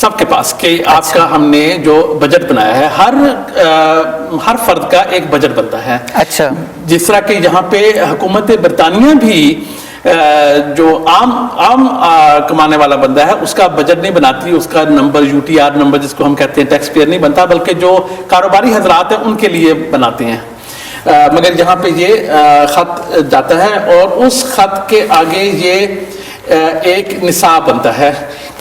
سب کے پاس کہ آپ کا ہم نے جو بجٹ بنایا ہے ہر فرد کا ایک بجٹ بنتا ہے. اچھا. جس طرح کہ یہاں پہ حکومت برطانیہ بھی جو عام کمانے والا بندہ ہے اس کا بجٹ نہیں بناتی, اس کا نمبر UTR نمبر جس کو ہم کہتے ہیں ٹیکس پیئر نہیں بنتا, بلکہ جو کاروباری حضرات ہیں ان کے لیے بناتے ہیں. مگر یہاں پہ یہ خط جاتا ہے اور اس خط کے آگے یہ ایک نصاب بنتا ہے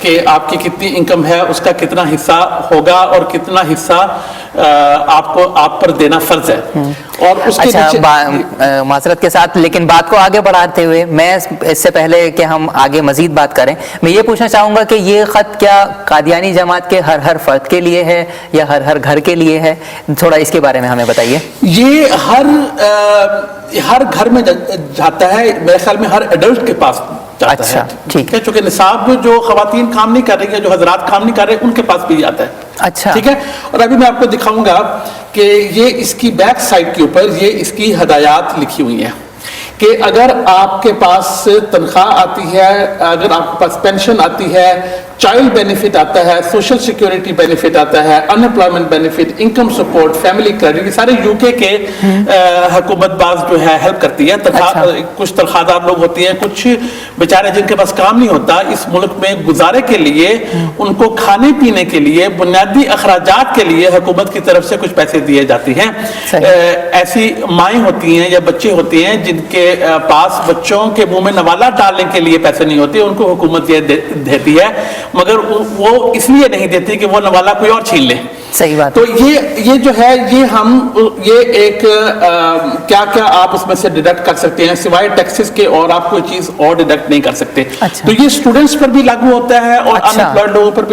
کہ آپ کی کتنی انکم ہے, اس کا کتنا حصہ ہوگا اور کتنا حصہ آپ پر دینا فرض ہے. اور اس کے اچھا, معذرت کے ساتھ لیکن بات کو آگے بڑھاتے ہوئے میں اس سے پہلے کہ ہم آگے مزید بات کریں, میں یہ پوچھنا چاہوں گا کہ یہ خط کیا قادیانی جماعت کے ہر فرد کے لیے ہے یا ہر گھر کے لیے ہے؟ تھوڑا اس کے بارے میں ہمیں بتائیے. یہ ہر گھر میں جاتا ہے, میرے خیال میں ہر ایڈلٹ کے پاس. اچھا, ٹھیک ہے. چونکہ نصاب جو خواتین کام نہیں کر رہی ہیں, جو حضرات کام نہیں کر رہے, ان کے پاس بھی آتا ہے. اچھا, ٹھیک ہے. اور ابھی میں آپ کو دکھاؤں گا کہ یہ اس کی بیک سائڈ کے اوپر یہ اس کی ہدایات لکھی ہوئی ہیں کہ اگر آپ کے پاس تنخواہ آتی ہے, اگر آپ کے پاس پینشن آتی ہے, چائلڈ بینیفٹ آتا ہے, سوشل سیکیورٹی بینیفٹ آتا ہے, unemployment benefit, income support, family credit, یہ سارے UK کے حکومت باز جو ہے ہیلپ کرتی ہے. کچھ تنخواہ دار لوگ ہوتے ہیں, کچھ بیچارے جن کے پاس کام نہیں ہوتا, اس ملک میں گزارے کے لیے, ان کو کھانے پینے کے لیے, بنیادی اخراجات کے لیے حکومت کی طرف سے کچھ پیسے دیے جاتے ہیں. ایسی مائیں ہوتی ہیں یا بچے ہوتے ہیں جن کے پاس بچوں کے منہ میں نوالا ڈالنے کے لیے پیسے نہیں ہوتے, ان کو حکومت یہ دیتی ہے, مگر وہ اس لیے نہیں دیتی کہ وہ نوالا کوئی اور چھین لے. صحیح بات. تو یہ جو ہے یہ ایک کیا آپ اس میں سے ڈیڈکٹ کر سکتے ہیں سوائے ٹیکسز کے, اور آپ کوئی چیز اور ڈیڈکٹ نہیں کر سکتے. تو یہ اسٹوڈنٹس پر بھی لاگو ہوتا ہے اور ان امپلائڈ لوگوں پر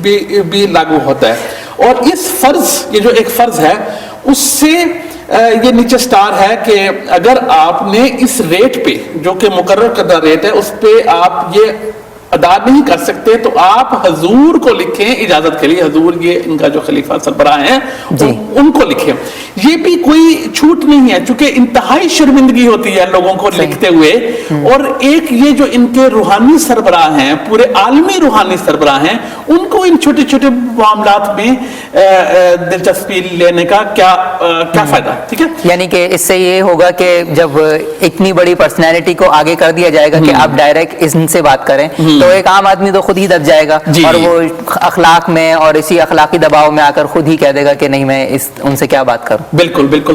بھی لاگو ہوتا ہے. اور اس فرض, یہ جو ایک فرض ہے, اس سے یہ نیچے سٹار ہے کہ اگر آپ نے اس ریٹ پہ جو کہ مقرر کردہ ریٹ ہے اس پہ آپ یہ ادا نہیں کر سکتے تو آپ حضور کو لکھیں اجازت کے لیے. حضور یہ ان کا جو خلیفہ سربراہ ہیں ان کو لکھیں. یہ بھی کوئی چھوٹ نہیں ہے, چونکہ انتہائی شرمندگی ہوتی ہے لوگوں کو لکھتے ہوئے. اور ایک یہ جو ان کے روحانی سربراہ ہیں, پورے عالمی روحانی سربراہ ہیں, ان کو ان چھوٹے چھوٹے معاملات میں دلچسپی لینے کا کیا فائدہ. ٹھیک ہے, یعنی کہ اس سے یہ ہوگا کہ جب اتنی بڑی پرسنالٹی کو آگے کر دیا جائے گا کہ آپ ڈائریکٹ ان سے بات کریں, تو ایک عام آدمی تو خود ہی دب جائے گا اور وہ اخلاق میں اور اسی اخلاقی دباؤ میں آ کر خود ہی کہہ دے گا کہ نہیں میں ان سے کیا بات کروں. بالکل بالکل.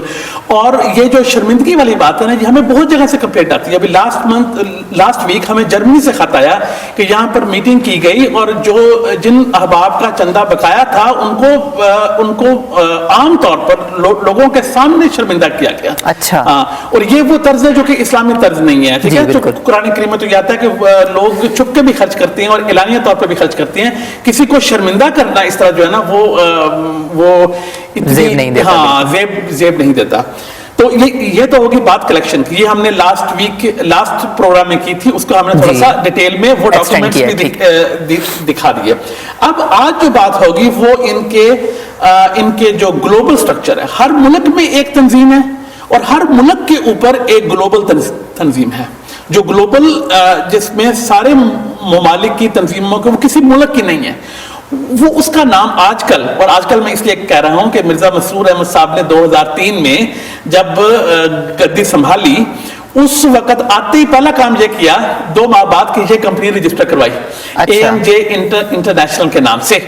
اور یہ جو شرمندگی والی بات ہے نا, یہ ہمیں بہت جگہ سے کمپلینٹ آتی ہے. ابھی لاسٹ ویک ہمیں جرمنی سے خط آیا کہ یہاں پر میٹنگ کی گئی اور جن احباب کا چندہ بقایا تھا ان کو عام طور پر لوگوں کے سامنے شرمندہ کیا گیا. اچھا. اور یہ وہ طرز ہے جو کہ اسلامی طرز نہیں ہے. ٹھیک ہے, قرآن کریم میں تو یہ آتا ہے کہ لوگ چھپ کے بھی خرچ کرتے ہیں اور اعلانیہ طور پر بھی خرچ کرتے ہیں. کسی کو شرمندہ کرنا اس طرح جو ہے نا وہ زیب نہیں دیتا. ہاں, زیب نہیں دیتا. تو یہ تو ہوگی بات کلیکشن کی. یہ ہم نے لاسٹ پروگرام میں کی تھی, اس کو ہم نے تھوڑا سا ڈیٹیل میں وہ ڈاکومنٹس بھی دکھا دیے. اب آج جو بات ہوگی وہ ان کے جو گلوبل سٹرکچر ہے, ہر ملک میں ایک تنظیم ہے اور ہر ملک کے اوپر ایک گلوبل تنظیم ہے. جو گلوبل جس میں سارے ممالک کی تنظیموں کے, وہ کسی ملک کی نہیں ہے. وہ اس کا نام آج کل میں اس لیے کہہ رہا ہوں کہ مرزا مسرور احمد صاحب نے 2003 میں جب گدی سنبھالی, اس وقت آتے ہی پہلا کام یہ کیا, 2 ماہ بعد کہ یہ کمپنی رجسٹر کروائی AMJ انٹرنیشنل کے نام سے.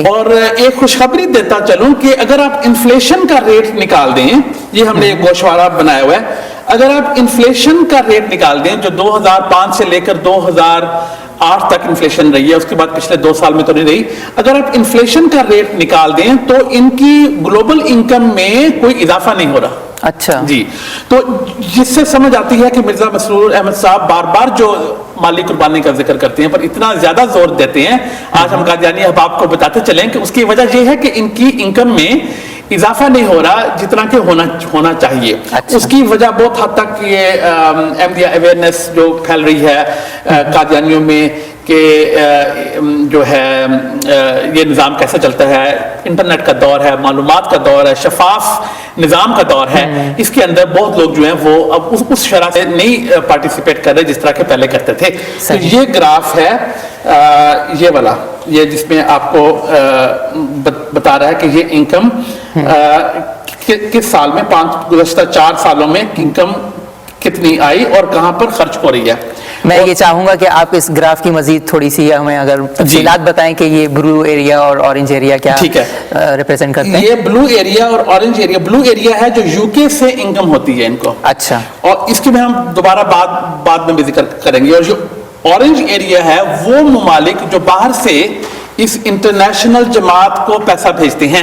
اور ایک خوشخبری دیتا چلوں کہ اگر آپ انفلیشن کا ریٹ نکال دیں, یہ ہم نے ایک گوشوارہ بنایا ہوا ہے, اگر آپ انفلیشن کا ریٹ نکال دیں جو 2005 سے لے کر 2008 تک انفلیشن رہی ہے, اس کے بعد پچھلے 2 سال میں تو نہیں رہی, اگر آپ انفلیشن کا ریٹ نکال دیں تو ان کی گلوبل انکم میں کوئی اضافہ نہیں ہو رہا. اچھا جی. تو جس سے سمجھ آتی ہے کہ مرزا مسرور احمد صاحب بار بار جو مالی قربانی کا ذکر کرتے ہیں پر اتنا زیادہ زور دیتے ہیں, آج ہم قادیانی احباب کو بتاتے چلیں کہ اس کی وجہ یہ ہے کہ ان کی انکم میں اضافہ نہیں ہو رہا جتنا کہ ہونا چاہیے. اس کی وجہ بہت حد تک یہ احمدیہ اویئرنیس جو پھیل رہی ہے قادیانیوں میں کہ جو ہے یہ نظام کیسے چلتا ہے. انٹرنیٹ کا دور ہے, معلومات کا دور ہے, شفاف نظام کا دور ہے. اس کے اندر بہت لوگ جو ہیں وہ اب اس شرح سے نہیں پارٹیسپیٹ کر رہے جس طرح کے پہلے کرتے تھے. تو یہ گراف ہے یہ والا, یہ جس میں آپ کو بتا رہا ہے کہ یہ انکم کس سال میں, گزشتہ 4 سالوں میں انکم کتنی آئی اور کہاں پر خرچ ہو رہی ہے. میں یہ چاہوں گا کہ آپ اس گراف کی مزید تھوڑی سی ہمیں اگر تفصیلات بتائیں کہ یہ بلو ایریا اور اورنج ایریا کیا ریپرزینٹ کرتے ہیں. یہ بلو ایریا اور اورنج ایریا, بلو ایریا ہے جو یو کے سے انکم ہوتی ہے ان کو. اچھا. اور اس کی میں ہم دوبارہ بعد میں بھی ذکر کریں گے. اور جو اورنج ایریا ہے وہ ممالک جو باہر سے اس انٹرنیشنل جماعت کو پیسہ بھیجتے ہیں.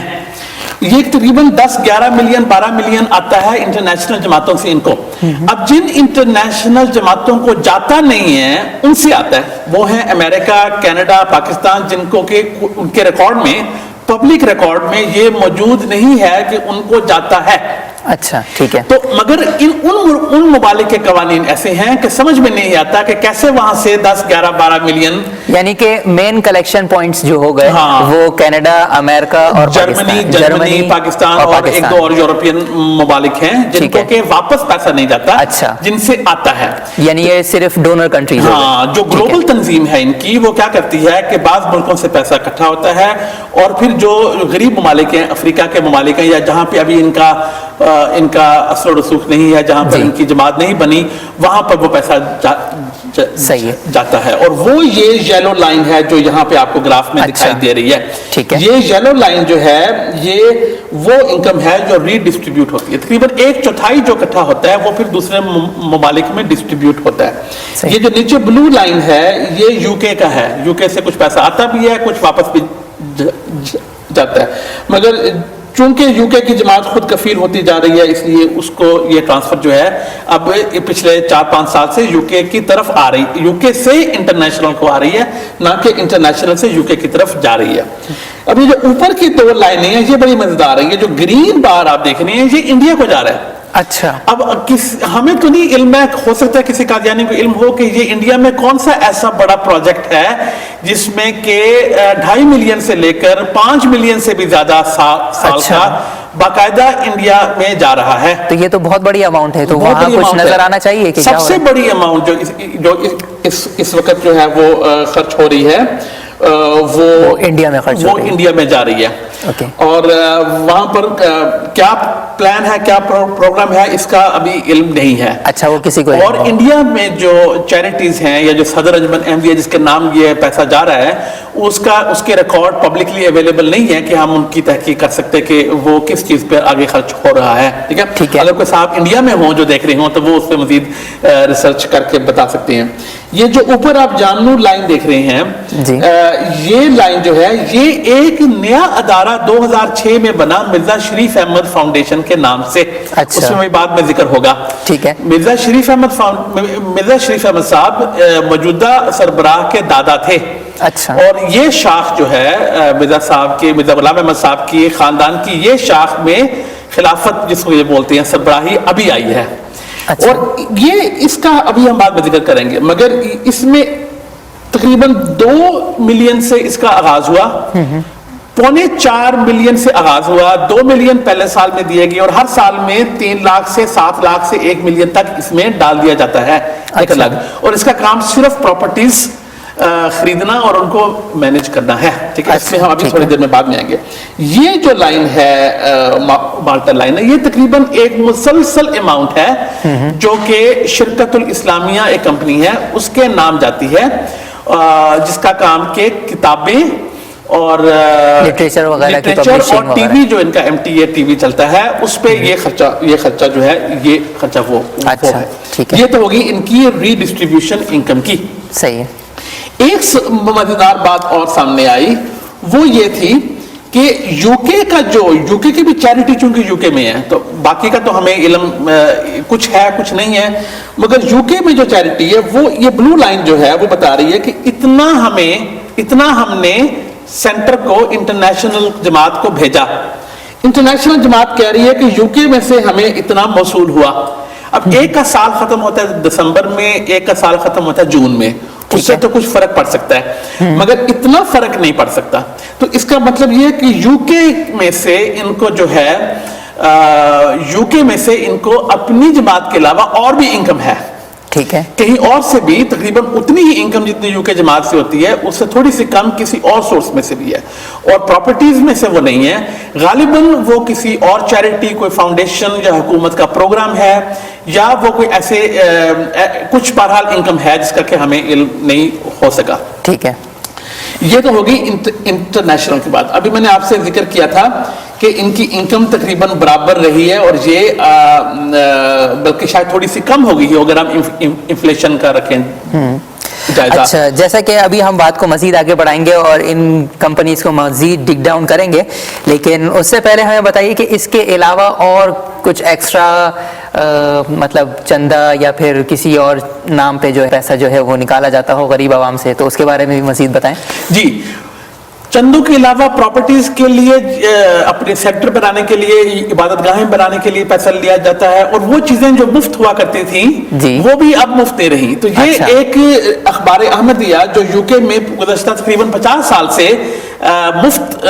یہ تقریباً 10-11 ملین 12 ملین آتا ہے انٹرنیشنل جماعتوں سے ان کو. اب جن انٹرنیشنل جماعتوں کو جاتا نہیں ہے ان سے آتا ہے, وہ ہیں امریکہ, کینیڈا, پاکستان, جن کو کہ ان کے ریکارڈ میں, پبلک ریکارڈ میں یہ موجود نہیں ہے کہ ان کو جاتا ہے. اچھا ٹھیک ہے. تو مگر ان ممالک کے قوانین ایسے ہیں کہ سمجھ میں نہیں آتا کہ کیسے وہاں سے 10-11-12 ملین, یعنی کہ مین کلیکشن پوائنٹس جو ہو گئے وہ کینیڈا, امریکہ اور جرمنی, پاکستان اور 1-2 اور یورپین ممالک ہیں جن کو کہ واپس پیسہ نہیں جاتا. اچھا. جن سے آتا ہے, یعنی یہ صرف ڈونر کنٹریز. ہاں. جو گلوبل تنظیم ہے ان کی, وہ کیا کرتی ہے کہ بعض ملکوں سے پیسہ اکٹھا ہوتا ہے اور پھر جو غریب ممالک ہیں, افریقہ کے ممالک ہیں, یا جہاں پہ ابھی ان کا اثر و رسوخ نہیں ہے, جہاں پر ان کی جماعت نہیں بنی, وہاں پر وہ پیسہ جاتا ہے. اور وہ یہ یلو لائن ہے جو یہاں پہ آپ کو گراف میں دکھائی دے رہی ہے. یہ یلو لائن جو ہے یہ وہ انکم ہے جو ری ڈسٹریبیوٹ ہوتی ہے. تقریباً 1/4 جو اکٹھا ہوتا ہے وہ پھر دوسرے ممالک میں ڈسٹریبیوٹ ہوتا ہے. یہ جو نیچے بلو لائن ہے یہ یو کے کا ہے. یو کے سے کچھ پیسہ آتا بھی ہے, کچھ واپس بھی جاتا ہے. مگر چونکہ یو کے کی جماعت خود کفیل ہوتی جا رہی ہے, اس لیے اس کو یہ ٹرانسفر جو ہے اب پچھلے 4-5 سال سے یو کے کی طرف آ رہی, یو کے سے انٹرنیشنل کو آ رہی ہے, نہ کہ انٹرنیشنل سے یو کے کی طرف جا رہی ہے. اب یہ جو اوپر کی 2 لائنیں ہیں یہ بڑی مزیدار ہیں. یہ جو گرین بار آپ دیکھ رہے ہیں یہ انڈیا کو جا رہا ہے. اچھا. اب ہمیں تو نہیں علم ہے, ہو سکتا ہے کسی قادیانی کو علم ہو کہ یہ انڈیا میں کون سا ایسا بڑا پروجیکٹ ہے جس میں کہ 2.5 ملین سے لے کر 5 ملین سے بھی زیادہ سال کا باقاعدہ انڈیا میں جا رہا ہے. تو یہ تو بہت بڑی اماؤنٹ ہے, تو وہاں کچھ نظر آنا چاہیے کہ سب سے بڑی اماؤنٹ جو اس وقت جو ہے وہ خرچ ہو رہی ہے وہ انڈیا میں جا رہی ہے. اور وہاں پر کیا پلان ہے, کیا پروگرام ہے, اس کا ابھی علم نہیں ہے. اچھا. وہ کسی کو. اور انڈیا میں جو چیریٹیز ہیں یا جو صدر انجمن احمدیہ جس کے نام یہ پیسہ جا رہا ہے, اس کے ریکارڈ پبلکلی اویلیبل نہیں ہے کہ ہم ان کی تحقیق کر سکتے کہ وہ کس چیز پہ آگے خرچ ہو رہا ہے. ٹھیک ہے. اگر کوئی صاحب انڈیا میں ہوں جو دیکھ رہے ہوں تو وہ اس پہ مزید ریسرچ کر کے بتا سکتے ہیں. یہ جو اوپر آپ جامنو لائن دیکھ رہے ہیں, یہ لائن جو ہے یہ ایک نیا ادارہ 2006 میں بنا مرزا شریف احمد فاؤنڈیشن کے نام سے. اس میں بعد میں ذکر ہوگا. ٹھیک ہے. مرزا شریف احمد صاحب موجودہ سربراہ کے دادا تھے. اچھا. اور یہ شاخ جو ہے مرزا غلام احمد صاحب کی خاندان کی, یہ شاخ میں خلافت جس کو یہ بولتے ہیں سربراہی ابھی آئی ہے. اور یہ اس کا ابھی ہم بعد میں ذکر کریں گے, مگر اس میں تقریباً 2 ملین سے اس کا آغاز ہوا, 3.25 ملین سے آغاز ہوا, 2 ملین پہلے سال میں دیے گئے اور ہر سال میں 3 لاکھ سے 7 لاکھ سے 1 ملین تک اس میں ڈال دیا جاتا ہے. اور اس کا کام صرف پراپرٹیز خریدنا اور ان کو مینج کرنا ہے. ٹھیک ہے. اس میں ہم ابھی تھوڑی دیر میں بعد میں آئیں گے. یہ جو لائن ہے مالٹا لائن ہے, یہ تقریباً ایک مسلسل اماؤنٹ ہے جو کہ شرکت الاسلامیہ ایک کمپنی ہے اس کے نام جاتی ہے, جس کا کام کہ کتابیں اور لٹریچر وغیرہ کی اور ٹی وی جو ان کا MTA ٹی وی چلتا ہے اس پہ یہ خرچہ جو ہے یہ خرچہ وہ ہے. یہ تو ہوگی ان کی ری ڈسٹریبیوشن انکم کی. صحیح ہے. ایک مزیدار بات اور سامنے آئی, وہ یہ تھی کہ یو کے کی بھی چیریٹی چونکہ یو کے میں ہے, تو باقی کا تو ہمیں علم کچھ ہے کچھ نہیں ہے, مگر یو کے میں جو چیریٹی ہے وہ یہ بلو لائن جو ہے وہ بتا رہی ہے کہ اتنا ہم نے سینٹر کو انٹرنیشنل جماعت کو بھیجا. انٹرنیشنل جماعت کہہ رہی ہے کہ یو کے میں سے ہمیں اتنا موصول ہوا. اب ایک کا سال ختم ہوتا ہے دسمبر میں, ایک کا سال ختم ہوتا ہے جون میں, اس سے تو کچھ فرق پڑ سکتا ہے مگر اتنا فرق نہیں پڑ سکتا. تو اس کا مطلب یہ کہ یو کے میں سے ان کو جو ہے یو کے میں سے ان کو اپنی جماعت کے علاوہ اور بھی انکم ہے. ٹھیک ہے. کہیں اور سے بھی تقریباً اتنی ہی انکم جتنی یو کے جماعت سے ہوتی ہے اس سے تھوڑی سی کم کسی اور سورس میں سے بھی ہے. اور پراپرٹیز میں سے وہ نہیں ہے, غالباً وہ کسی اور چیریٹی, کوئی فاؤنڈیشن یا حکومت کا پروگرام ہے, یا وہ کوئی ایسے کچھ بہرحال انکم ہے جس کا کہ ہمیں علم نہیں ہو سکا. ٹھیک ہے. یہ تو ہوگی انٹرنیشنل کی بات. ابھی میں نے آپ سے ذکر کیا تھا کہ ان کی انکم تقریباً برابر رہی ہے, اور یہ بلکہ شاید تھوڑی سی کم ہوگی اگر ہم انفلیشن کا رکھیں جائزہ. اچھا, جیسا کہ ابھی ہم بات کو مزید آگے بڑھائیں گے اور ان کمپنیز کو مزید ڈگ ڈاؤن کریں گے, لیکن اس سے پہلے ہمیں بتائیے کہ اس کے علاوہ اور کچھ ایکسٹرا مطلب چندہ یا پھر کسی اور نام پہ جو ہے پیسہ جو ہے وہ نکالا جاتا ہو غریب عوام سے, تو اس کے بارے میں بھی مزید بتائیں. جی, چندوں کے علاوہ پراپرٹیز کے لیے, اپنے سیکٹر بنانے کے لیے, عبادت گاہیں بنانے کے لیے پیسہ لیا جاتا ہے, اور وہ چیزیں جو مفت ہوا کرتی تھیں وہ بھی اب مفت دے رہی. تو یہ ایک اخبار احمدیہ جو یو کے میں گزشتہ تقریباً 50 سال سے مفت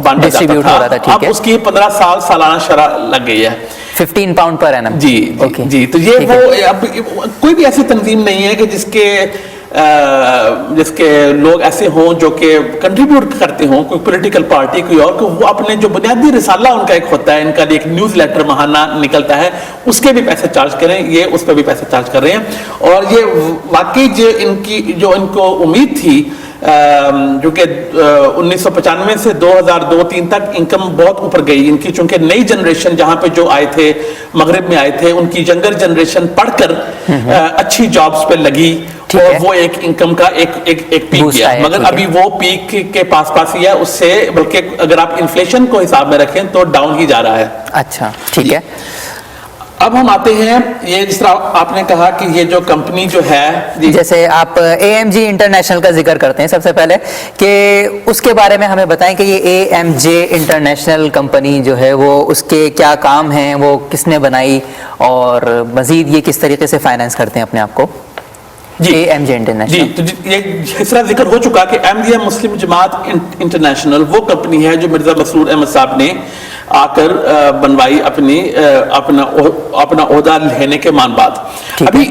بانٹا جاتا تھا, اب اس کی 15 سال سالانہ شرح لگ گئی ہے, 15 پاؤنڈ پر اینم. جی جی. تو یہ وہ اب کوئی بھی ایسی تنظیم نہیں ہے کہ جس کے لوگ ایسے ہوں جو کہ کنٹریبیوٹ کرتے ہوں, کوئی پولیٹیکل پارٹی کوئی اور, کہ وہ اپنے جو بنیادی رسالہ ان کا ایک ہوتا ہے, ان کا ایک نیوز لیٹر ماہانہ نکلتا ہے, اس کے بھی پیسے چارج کریں, یہ اس پہ بھی پیسے چارج کر رہے ہیں. اور یہ واقعی جو ان کو امید تھی, جو کہ 1995 سے 2002-03 تک انکم بہت اوپر گئی ان کی, چونکہ نئی جنریشن جہاں پہ جو آئے تھے, مغرب میں آئے تھے, ان کی ینگر جنریشن پڑھ کر اچھی جابز پہ لگی, اور وہ ایک انکم کا ایک پیک کیا. مگر ابھی وہ پیک کے پاس ہی ہے, اس سے بلکہ اگر آپ انفلیشن کو حساب میں رکھیں تو ڈاؤن ہی جا رہا ہے. اچھا, ٹھیک ہے. اب ہم آتے ہیں, یہ جس طرح آپ نے کہا کہ یہ جو کمپنی جو ہے, جیسے آپ اے ایم جے انٹرنیشنل کا ذکر کرتے ہیں سب سے پہلے, کہ اس کے بارے میں ہمیں بتائیں کہ یہ A M J international company جو ہے وہ اس کے کیا کام ہیں, وہ کس نے بنائی, اور مزید یہ کس طریقے سے فائنینس کرتے ہیں اپنے آپ کو. جی, اے ایم جے انٹرنیشنل. جی, تو یہ اس طرح ذکر ہو چکا کہ احمدیہ مسلم جماعت انٹرنیشنل وہ کمپنی ہے جو مرزا مسرور احمد صاحب نے آ کر بنوائی اپنا عہدہ لینے کے مان بعد. ابھی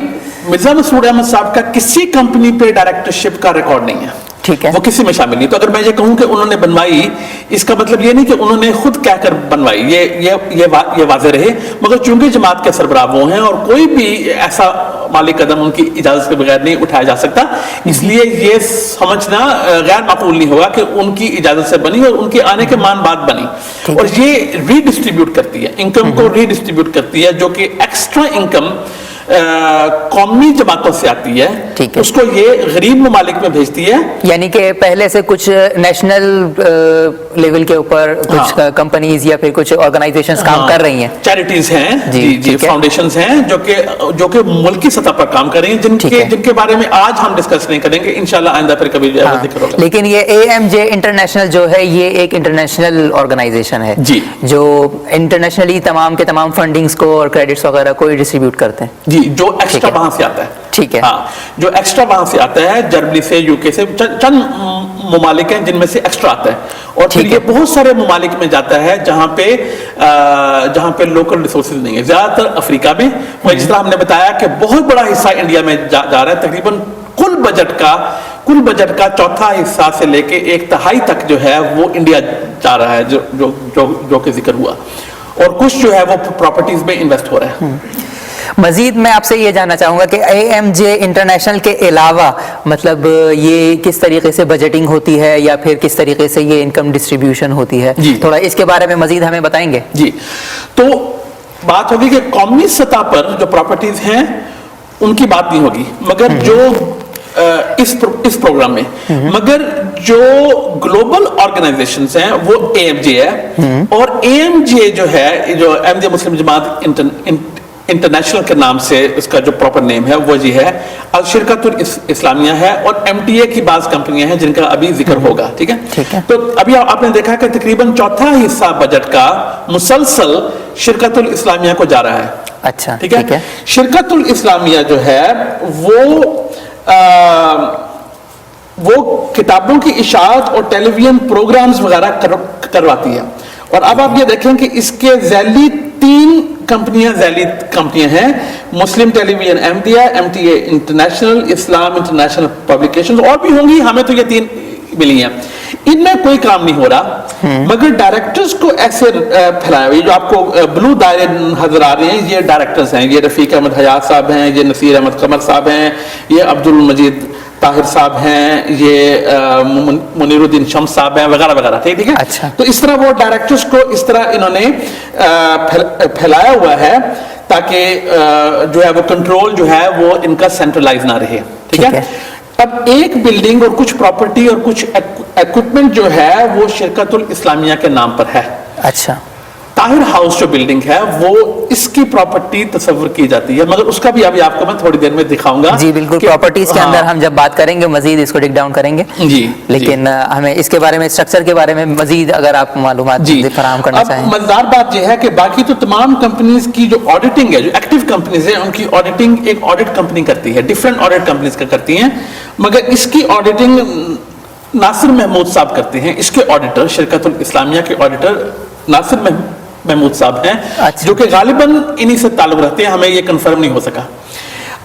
مرزا مسرور احمد صاحب کا کسی کمپنی پہ ڈائریکٹرشپ کا ریکارڈ نہیں ہے, ٹھیک ہے, وہ کسی میں شامل نہیں. تو اگر میں یہ کہوں کہ انہوں نے بنوائی, اس کا مطلب یہ نہیں کہ انہوں نے خود کہہ کر بنوائی, یہ واضح رہے. مگر چونکہ جماعت کے سربراہ وہ ہیں, اور کوئی بھی ایسا مالی قدم ان کی اجازت کے بغیر نہیں اٹھایا جا سکتا, اس لیے یہ سمجھنا غیر معقول نہیں ہوگا کہ ان کی اجازت سے بنی اور ان کے آنے کے مان بعد بنی. اور یہ ری ڈسٹریبیوٹ کرتی ہے, انکم کو ری ڈسٹریبیوٹ کرتی ہے, جو کہ ایکسٹرا انکم قومی جماعتوں سے آتی ہے, اس کو یہ غریب ممالک میں بھیجتی ہے. یعنی کہ پہلے سے کچھ نیشنل لیول کے اوپر کچھ کمپنیز یا پھر کچھ آرگنائزیشنز کام کر رہی ہیں, چیریٹیز ہیں, جی, فاؤنڈیشنز ہیں جو کہ ملکی سطح پر کام کر رہی ہیں, جن کے بارے میں آج ہم ڈسکس نہیں کریں گے, انشاءاللہ آئندہ پھر کبھی ذکر ہوگا. لیکن یہ اے ایم جے انٹرنیشنل جو ہے یہ ایک انٹرنیشنل آرگنائزیشن ہے, جی, جو انٹرنیشنلی تمام کے تمام فنڈنگز کو اور کریڈٹس وغیرہ کو ڈسٹریبیوٹ کرتے ہیں. جی, جو ایکسٹرا وہاں سے آتا ہے, ٹھیک ہے, ہاں, جو ایکسٹرا وہاں سے آتا ہے, جرمنی سے, یو کے سے, چند ممالک ہیں جن میں سے ایکسٹرا آتا ہے, اور پھر یہ بہت سارے ممالک میں جاتا ہے جہاں پہ لوکل ریسورسز نہیں ہے, زیادہ تر افریقہ میں. اور جس طرح ہم نے بتایا کہ بہت بڑا حصہ انڈیا میں جا رہا ہے, تقریباً کل بجٹ کا چوتھا حصہ سے لے کے 1/3 تک جو ہے وہ انڈیا جا رہا ہے, جو کہ ذکر ہوا, اور کچھ جو ہے وہ پراپرٹیز میں انویسٹ ہو رہا ہے. مزید میں آپ سے یہ جاننا چاہوں گا کہ اے ایم جے انٹرنیشنل کے علاوہ مطلب یہ کس طریقے سے بجٹنگ ہوتی ہے یا پھر کس طریقے سے یہ انکم ڈسٹریبیوشن ہوتی ہے, تھوڑا اس کے بارے میں مزید ہمیں بتائیں گے. جی, تو بات ہوگی کہ قومی سطح پر جو پراپرٹیز ہیں ان کی بات نہیں ہوگی, مگر جو اس پروگرام میں, مگر جو گلوبل آرگنائزیشنز ہیں وہ اے ایم جے ہے, اور اے ایم جے جو ہے, جو احمدیہ مسلم جماعت انٹرنیشنل کے نام سے اس کا جو پراپر نیم ہے وہ یہ ہے, الشرکت الاسلامیہ ہے, اور ایم ٹی اے کی بعض کمپنیاں ہیں جن کا ابھی ذکر ہوگا. ٹھیک ہے, تو ابھی آپ نے دیکھا کہ تقریباً چوتھا حصہ بجٹ کا مسلسل شرکت الاسلامیہ کو جا رہا ہے. اچھا, ٹھیک ہے. شرکت الاسلامیہ جو ہے وہ وہ کتابوں کی اشاعت اور ٹیلی ویژن پروگرامز وغیرہ کرواتی ہے. اور اب آپ یہ دیکھیں کہ اس کے ذیلی 3 کمپنیاں ہیں: مسلم ٹیلی ویژن احمدیہ، MTA انٹرنیشنل، اسلام انٹرنیشنل پبلیکیشنز، اور بھی ہوں گی، ہمیں تو یہ 3 ملی ہیں. ان میں کوئی کام نہیں ہو رہا، مگر ڈائریکٹرز کو ایسے پھیلایا ہوا. یہ جو آپ کو بلو دائرے نظر آ رہے ہیں، یہ ڈائریکٹرز ہیں. یہ رفیق احمد حیات صاحب ہیں، یہ نصیر احمد قمر صاحب ہیں، یہ عبد المجید طاہر صاحب ہیں، یہ منیر الدین شمس صاحب ہیں، وغیرہ وغیرہ. ٹھیک ہے. اچھا. تو اس طرح وہ ڈائریکٹرز کو اس طرح انہوں نے پھیلایا ہوا ہے تاکہ جو ہے وہ کنٹرول جو ہے وہ ان کا سینٹرلائز نہ رہے. ٹھیک ہے. اب ایک بلڈنگ اور کچھ پراپرٹی اور کچھ ایکوپمنٹ جو ہے وہ شرکت الاسلامیہ کے نام پر ہے. اچھا. طاہر ہاؤس جو بلڈنگ ہے وہ اس کی پراپرٹی تصور کی جاتی ہے، مگر اس کا بھی ابھی آپ کو میں تھوڑی دیر میں دکھاؤں گا. جی بالکل، پراپرٹیز کے اندر ہم جب بات کریں گے مزید اس کو ڈگ ڈاؤن کریں گے. جی. لیکن ہمیں اس کے بارے میں، اسٹرکچر کے بارے میں مزید اگر آپ معلومات فراہم کرنا چاہیں. اب مزیدار بات یہ ہے کہ باقی تو تمام کمپنیز کی جو آڈیٹنگ ہے، جو ایکٹیو کمپنیز ہیں، ان کی آڈیٹنگ ایک آڈٹ کمپنی کرتی ہے، ڈفرینٹ آڈٹ کمپنیز کا کرتی ہیں، مگر اس کی آڈیٹنگ ناصر محمود صاحب کرتے ہیں. اس کے آڈیٹر، شرکت الاسلامیہ کے آڈیٹر ناصر محمود صاحب ہیں. اچھا. جو کہ غالباً انہی سے تعلق رکھتے ہیں، ہمیں یہ کنفرم نہیں ہو سکا.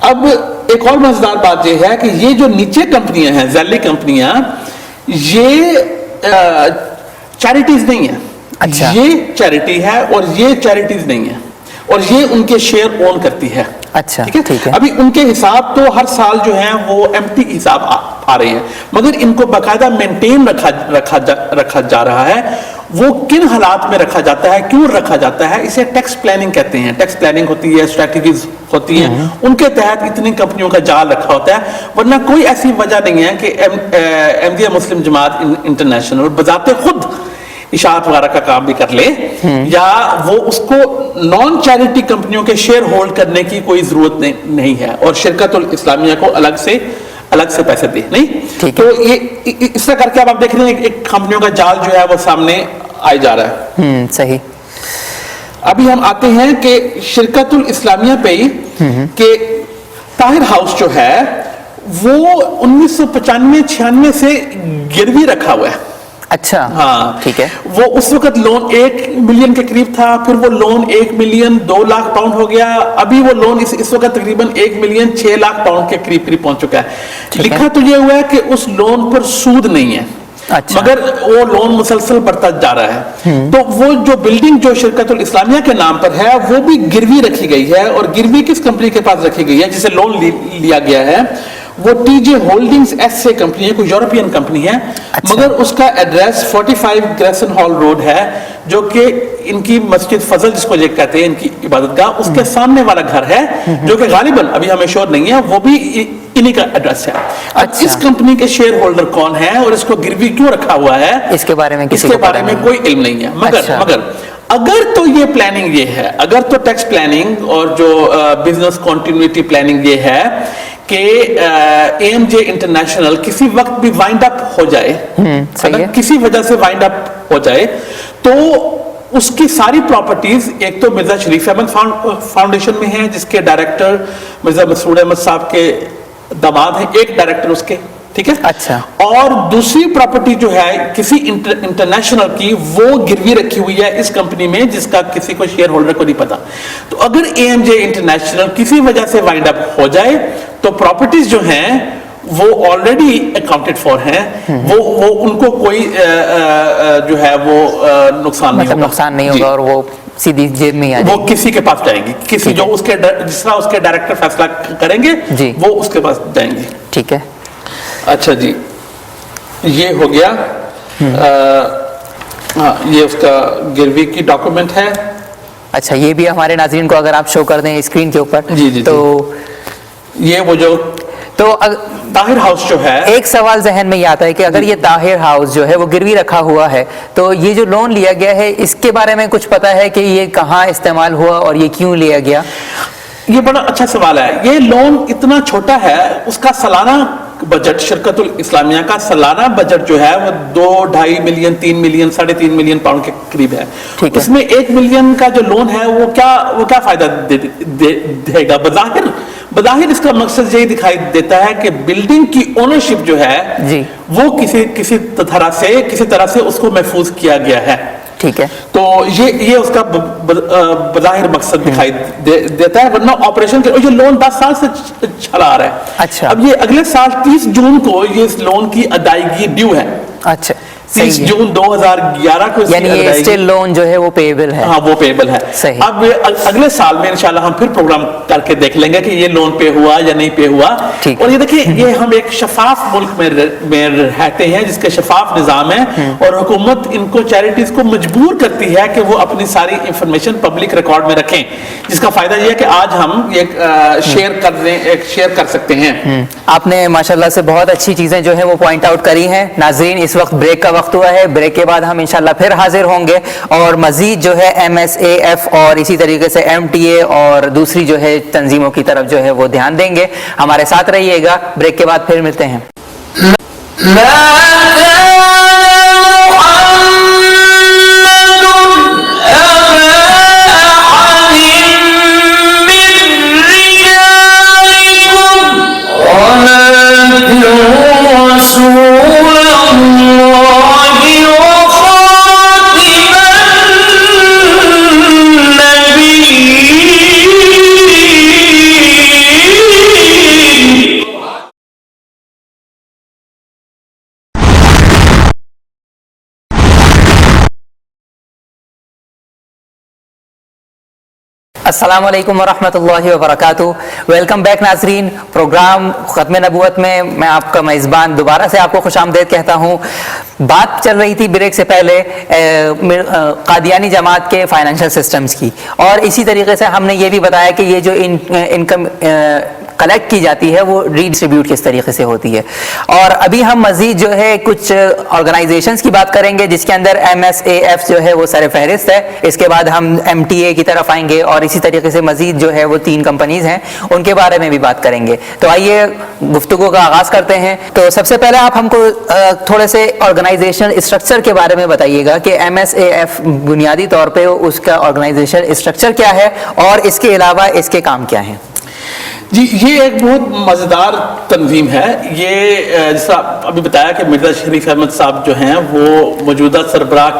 اب ایک اور مزیدار بات یہ ہے کہ یہ جو نیچے کمپنیاں ہیں، ذیلی کمپنیاں، یہ چیریٹیز نہیں ہیں. اچھا. یہ چیریٹی ہے اور یہ چیریٹیز نہیں ہیں، اور یہ ان کے شیئر اون کرتی ہے. اچھا. ٹھیک ہے. ابھی ان کے حساب تو ہر سال جو ہیں وہ ایمٹی حساب آ رہے ہیں، مگر ان کو باقاعدہ مینٹین رکھا جا رہا ہے. وہ کن حالات میں رکھا جاتا ہے، کیوں رکھا جاتا ہے، اسے ٹیکس پلاننگ کہتے ہیں. ٹیکس پلاننگ ہوتی ہے، اسٹریٹجیز ہوتی ہیں، ان کے تحت اتنی کمپنیوں کا جال رکھا ہوتا ہے. ورنہ کوئی ایسی وجہ نہیں ہے کہ احمدیہ مسلم جماعت انٹرنیشنل بذات خود اشاعت وغیرہ کا کام بھی کر لے، یا وہ اس کو نان چیریٹی کمپنیوں کے شیئر ہولڈ کرنے کی کوئی ضرورت نہیں ہے، اور شرکت الاسلامیہ کو الگ سے پیسے دے نہیں. تو یہ اس طرح کر کے آپ دیکھ رہے ہیں ایک کمپنیوں کا جال جو ہے وہ سامنے آئی جا رہا ہے. صحیح. ابھی ہم آتے ہیں کہ شرکت الاسلامیہ پہ ہی کہ طاہر ہاؤس جو ہے وہ 1995-96 سے گروی رکھا ہوا ہے. اچھا. ہاں ٹھیک ہے. وہ اس وقت لون 1 ملین کے قریب تھا، پھر وہ لون 1 ملین 2 لاکھ پاؤنڈ ہو گیا. ابھی وہ لون اس وقت تقریباً 1 ملین 6 لاکھ پاؤنڈ کے قریب پہنچ چکا ہے. لکھا تو یہ ہوا ہے کہ اس لون پر سود نہیں ہے. اچھا. مگر وہ لون مسلسل بڑھتا جا رہا ہے. تو وہ جو بلڈنگ جو شرکت الاسلامیہ کے نام پر ہے وہ بھی گروی رکھی گئی ہے. اور گروی کس کمپنی کے پاس رکھی گئی ہے جسے لون لیا گیا ہے؟ وہ ٹی جے ہولڈنگز ایس سے کمپنی ہے، کوئی یورپین کمپنی ہے. اچھا. مگر اس کا ایڈریس 45 گریسن ہال روڈ ہے، جو کہ ان کی مسجد فضل جس کو یہ کہتے ہیں، ان کی عبادت گاہ، اس کے سامنے والا گھر ہے، جو کہ غالباً ابھی ہمیں شور نہیں ہے، وہ بھی انہی کا ایڈریس ہے. اب اس کمپنی کے شیئر ہولڈر کون ہے اور اس کو گروی کیوں رکھا ہوا ہے، اس کے بارے میں کوئی علم نہیں ہے. مگر اگر تو یہ پلاننگ یہ ہے، اگر تو ٹیکس پلاننگ اور جو بزنس کنٹینیوٹی پلاننگ یہ ہے کہ اے ایم جے انٹرنیشنل کسی وقت بھی وائنڈ اپ ہو جائے، اگر کسی وجہ سے وائنڈ اپ ہو جائے، تو اس کی ساری پراپرٹیز ایک تو مرزا شریف احمد فاؤنڈیشن میں ہیں، جس کے ڈائریکٹر مرزا مسعود احمد صاحب کے داماد ہیں، ایک ڈائریکٹر اس کے. ٹھیک ہے. اچھا. اور دوسری پراپرٹی جو ہے کسی انٹرنیشنل کی، وہ گروی رکھی ہوئی ہے اس کمپنی میں، جس کا کسی کو شیئر ہولڈر کو نہیں پتا. تو اگر اے ایم جے انٹرنیشنل کسی وجہ سے وائنڈ اپ ہو جائے تو پراپرٹیز جو ہیں وہ آلریڈی اکاؤنٹڈ فور ہیں، وہ ان کو کوئی جو ہے وہ نقصان نہیں ہوگا، اور وہ سیدھی جیب میں آ جائے گی، وہ کسی کے پاس جائیں گی، کسی جو اس کے جس طرح اس کے ڈائریکٹر فیصلہ کریں گے وہ اس کے پاس جائیں گے. ٹھیک ہے. اچھا جی، یہ ہو گیا. یہ اس کا گروی کی ڈاکومنٹ ہے. اچھا، یہ بھی ہمارے ناظرین کو اگر آپ شو کر دیں اسکرین کے اوپر. جی. تو یہ وہ جو طاہر ہاؤس جو ہے، ایک سوال ذہن میں یہ آتا ہے کہ اگر یہ طاہر ہاؤس جو ہے وہ گروی رکھا ہوا ہے، تو یہ جو لون لیا گیا ہے اس کے بارے میں کچھ پتا ہے کہ یہ کہاں استعمال ہوا اور یہ کیوں لیا گیا؟ یہ بڑا اچھا سوال ہے. یہ لون اتنا چھوٹا ہے، اس کا سالانہ بجٹ، شرکت الاسلامیہ کا سالانہ بجٹ جو ہے وہ 2-2.5 ملین 3 ملین 3.5 ملین پاؤنڈ کے قریب ہے. اس میں 1 ملین کا جو لون ہے وہ کیا فائدہ دے گا؟ بظاہر اس کا مقصد یہی دکھائی دیتا ہے کہ بلڈنگ کی اونرشپ جو ہے جی وہ کسی طرح سے اس کو محفوظ کیا گیا ہے. ٹھیک ہے. تو یہ اس کا بظاہر مقصد دکھائی دیتا ہے, ورنہ آپریشن کے یہ لون 10 سال سے چلا آ رہا ہے. اچھا. اب یہ اگلے سال 30 جون کو یہ اس لون کی ادائیگی ڈیو ہے. اچھا 30 جون 2011 کو, یعنی یہ اسٹل لون جو ہے وہ پیبل ہے. ہاں وہ پیبل ہے. صحیح. اب اگلے سال میں انشاءاللہ ہم پھر پروگرام کر کے دیکھ لیں گے کہ یہ لون پے ہوا یا نہیں پے ہوا. اور یہ دیکھیں یہ ہم ایک شفاف ملک میں رہتے ہیں جس کے شفاف نظام ہے, اور حکومت ان کو چیریٹیز کو مجبور کرتی ہے کہ وہ اپنی ساری انفارمیشن پبلک ریکارڈ میں رکھیں, جس کا فائدہ یہ ہے کہ آج ہم یہ شیئر کر سکتے ہیں. آپ نے ماشاءاللہ سے بہت اچھی چیزیں جو ہیں وہ پوائنٹ آؤٹ کری ہیں. ناظرین اس وقت بریک کا وقت ہوا ہے, بریک کے بعد ہم انشاءاللہ پھر حاضر ہوں گے اور مزید جو ہے MSAF اور اسی طریقے سے MTA اور دوسری جو ہے تنظیموں کی طرف جو ہے وہ دھیان دیں گے. ہمارے ساتھ رہیے گا, بریک کے بعد پھر ملتے ہیں. السلام علیکم ورحمۃ اللہ وبرکاتہ. ویلکم بیک ناظرین. پروگرام ختم نبوت میں آپ کا میزبان دوبارہ سے آپ کو خوش آمدید کہتا ہوں. بات چل رہی تھی بریک سے پہلے قادیانی جماعت کے فائنینشیل سسٹمز کی, اور اسی طریقے سے ہم نے یہ بھی بتایا کہ یہ جو انکم کلیکٹ کی جاتی ہے وہ ریڈسٹریبیوٹ کس طریقے سے ہوتی ہے. اور ابھی ہم مزید جو ہے کچھ آرگنائزیشنز کی بات کریں گے جس کے اندر MSAF جو ہے وہ سر فہرست ہے. اس کے بعد ہم MTA کی طرف آئیں گے, اور اسی طریقے سے مزید جو ہے وہ 3 کمپنیز ہیں ان کے بارے میں بھی بات کریں گے. تو آئیے گفتگو کا آغاز کرتے ہیں. تو سب سے پہلے آپ ہم کو تھوڑے سے آرگنائزیشنل اسٹرکچر کے بارے میں بتائیے گا کہ MSAF بنیادی طور پہ اس کا آرگنائزیشنل اسٹرکچر کیا ہے اور اس کے علاوہ اس کے کام کیا ہیں. جی یہ ایک بہت مزیدار تنظیم ہے. یہ جیسا ابھی بتایا کہ مرزا شریف احمد صاحب جو ہیں وہ موجودہ سربراہ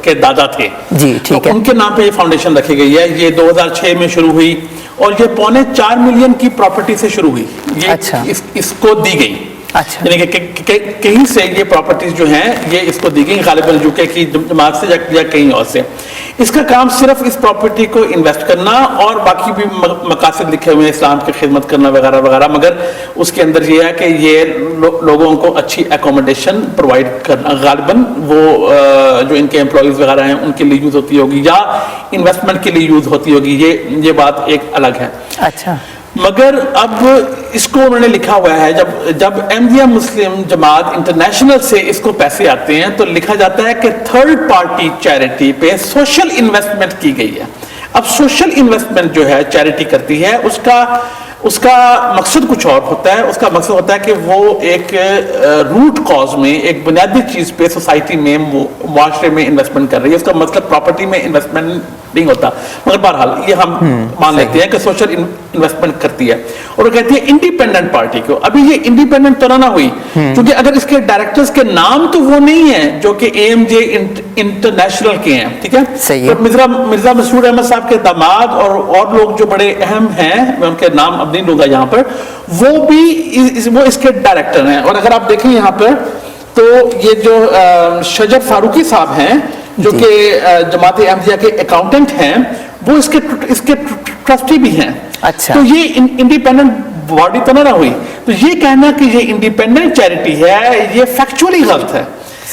کے دادا تھے. جی ٹھیک ہے. ان کے نام پہ یہ فاؤنڈیشن رکھی گئی ہے. یہ 2006 میں شروع ہوئی اور یہ 4.25 ملین کی پراپرٹی سے شروع ہوئی. یہ اس کو دی گئی. اچھا. یعنی کہ کہیں سے یہ پراپرٹیز جو ہیں یہ اس کو دی گئی, غالباً UK کی جماعت سے یا کہیں اور سے. اس کا کام صرف اس پراپرٹی کو انویسٹ کرنا اور باقی بھی مقاصد لکھے ہوئے اسلام کی خدمت کرنا وغیرہ وغیرہ, مگر اس کے اندر یہ ہے کہ یہ لوگوں کو اچھی اکوموڈیشن پرووائڈ کرنا, غالباً وہ جو ان کے امپلائیز وغیرہ ہیں ان کے لیے یوز ہوتی ہوگی یا انویسٹمنٹ کے لیے یوز ہوتی ہوگی, یہ بات ایک الگ ہے. اچھا. مگر اب اس کو انہوں نے لکھا ہوا ہے جب احمدیہ مسلم جماعت انٹرنیشنل سے اس کو پیسے آتے ہیں تو لکھا جاتا ہے کہ تھرڈ پارٹی چیریٹی پہ سوشل انویسٹمنٹ کی گئی ہے. اب سوشل انویسٹمنٹ جو ہے چیریٹی کرتی ہے اس کا مقصد کچھ اور ہوتا ہے. اس کا مقصد ہوتا ہے کہ وہ ایک روٹ کاز میں, ایک بنیادی چیز پہ سوسائٹی میں, معاشرے میں انویسٹمنٹ کر رہی ہے. اس کا مطلب پراپرٹی میں انویسٹمنٹ نہیں ہوتا, مگر بہرحال یہ ہم مان لیتے ہیں کہ سوشل انویسٹمنٹ کرتی ہے. اور وہ کہتی ہے انڈیپینڈنٹ پارٹی کو. ابھی یہ انڈیپینڈنٹ تو نہ ہوئی, کیونکہ اگر اس کے ڈائریکٹرز کے نام تو وہ نہیں ہیں جو کہ AMJ انٹرنیشنل کے ہیں. ٹھیک ہے. مرزا مسرور احمد صاحب کے داماد اور لوگ جو بڑے اہم ہیں, میں ان کے نام اب نہیں لوں گا یہاں پر, وہ اس کے ڈائریکٹر ہیں. اور اگر آپ دیکھیں یہاں پر تو یہ جو شجر فاروقی صاحب ہیں جو کہ جماعت احمدیہ کے اکاؤنٹنٹ ہیں, وہ اس کے ٹرسٹی بھی ہیں. اچھا. تو یہ انڈیپینڈنٹ باڈی تو نہ ہوئی. تو یہ کہنا کہ یہ انڈیپینڈنٹ چیریٹی ہے یہ فیکچولی غلط ہے.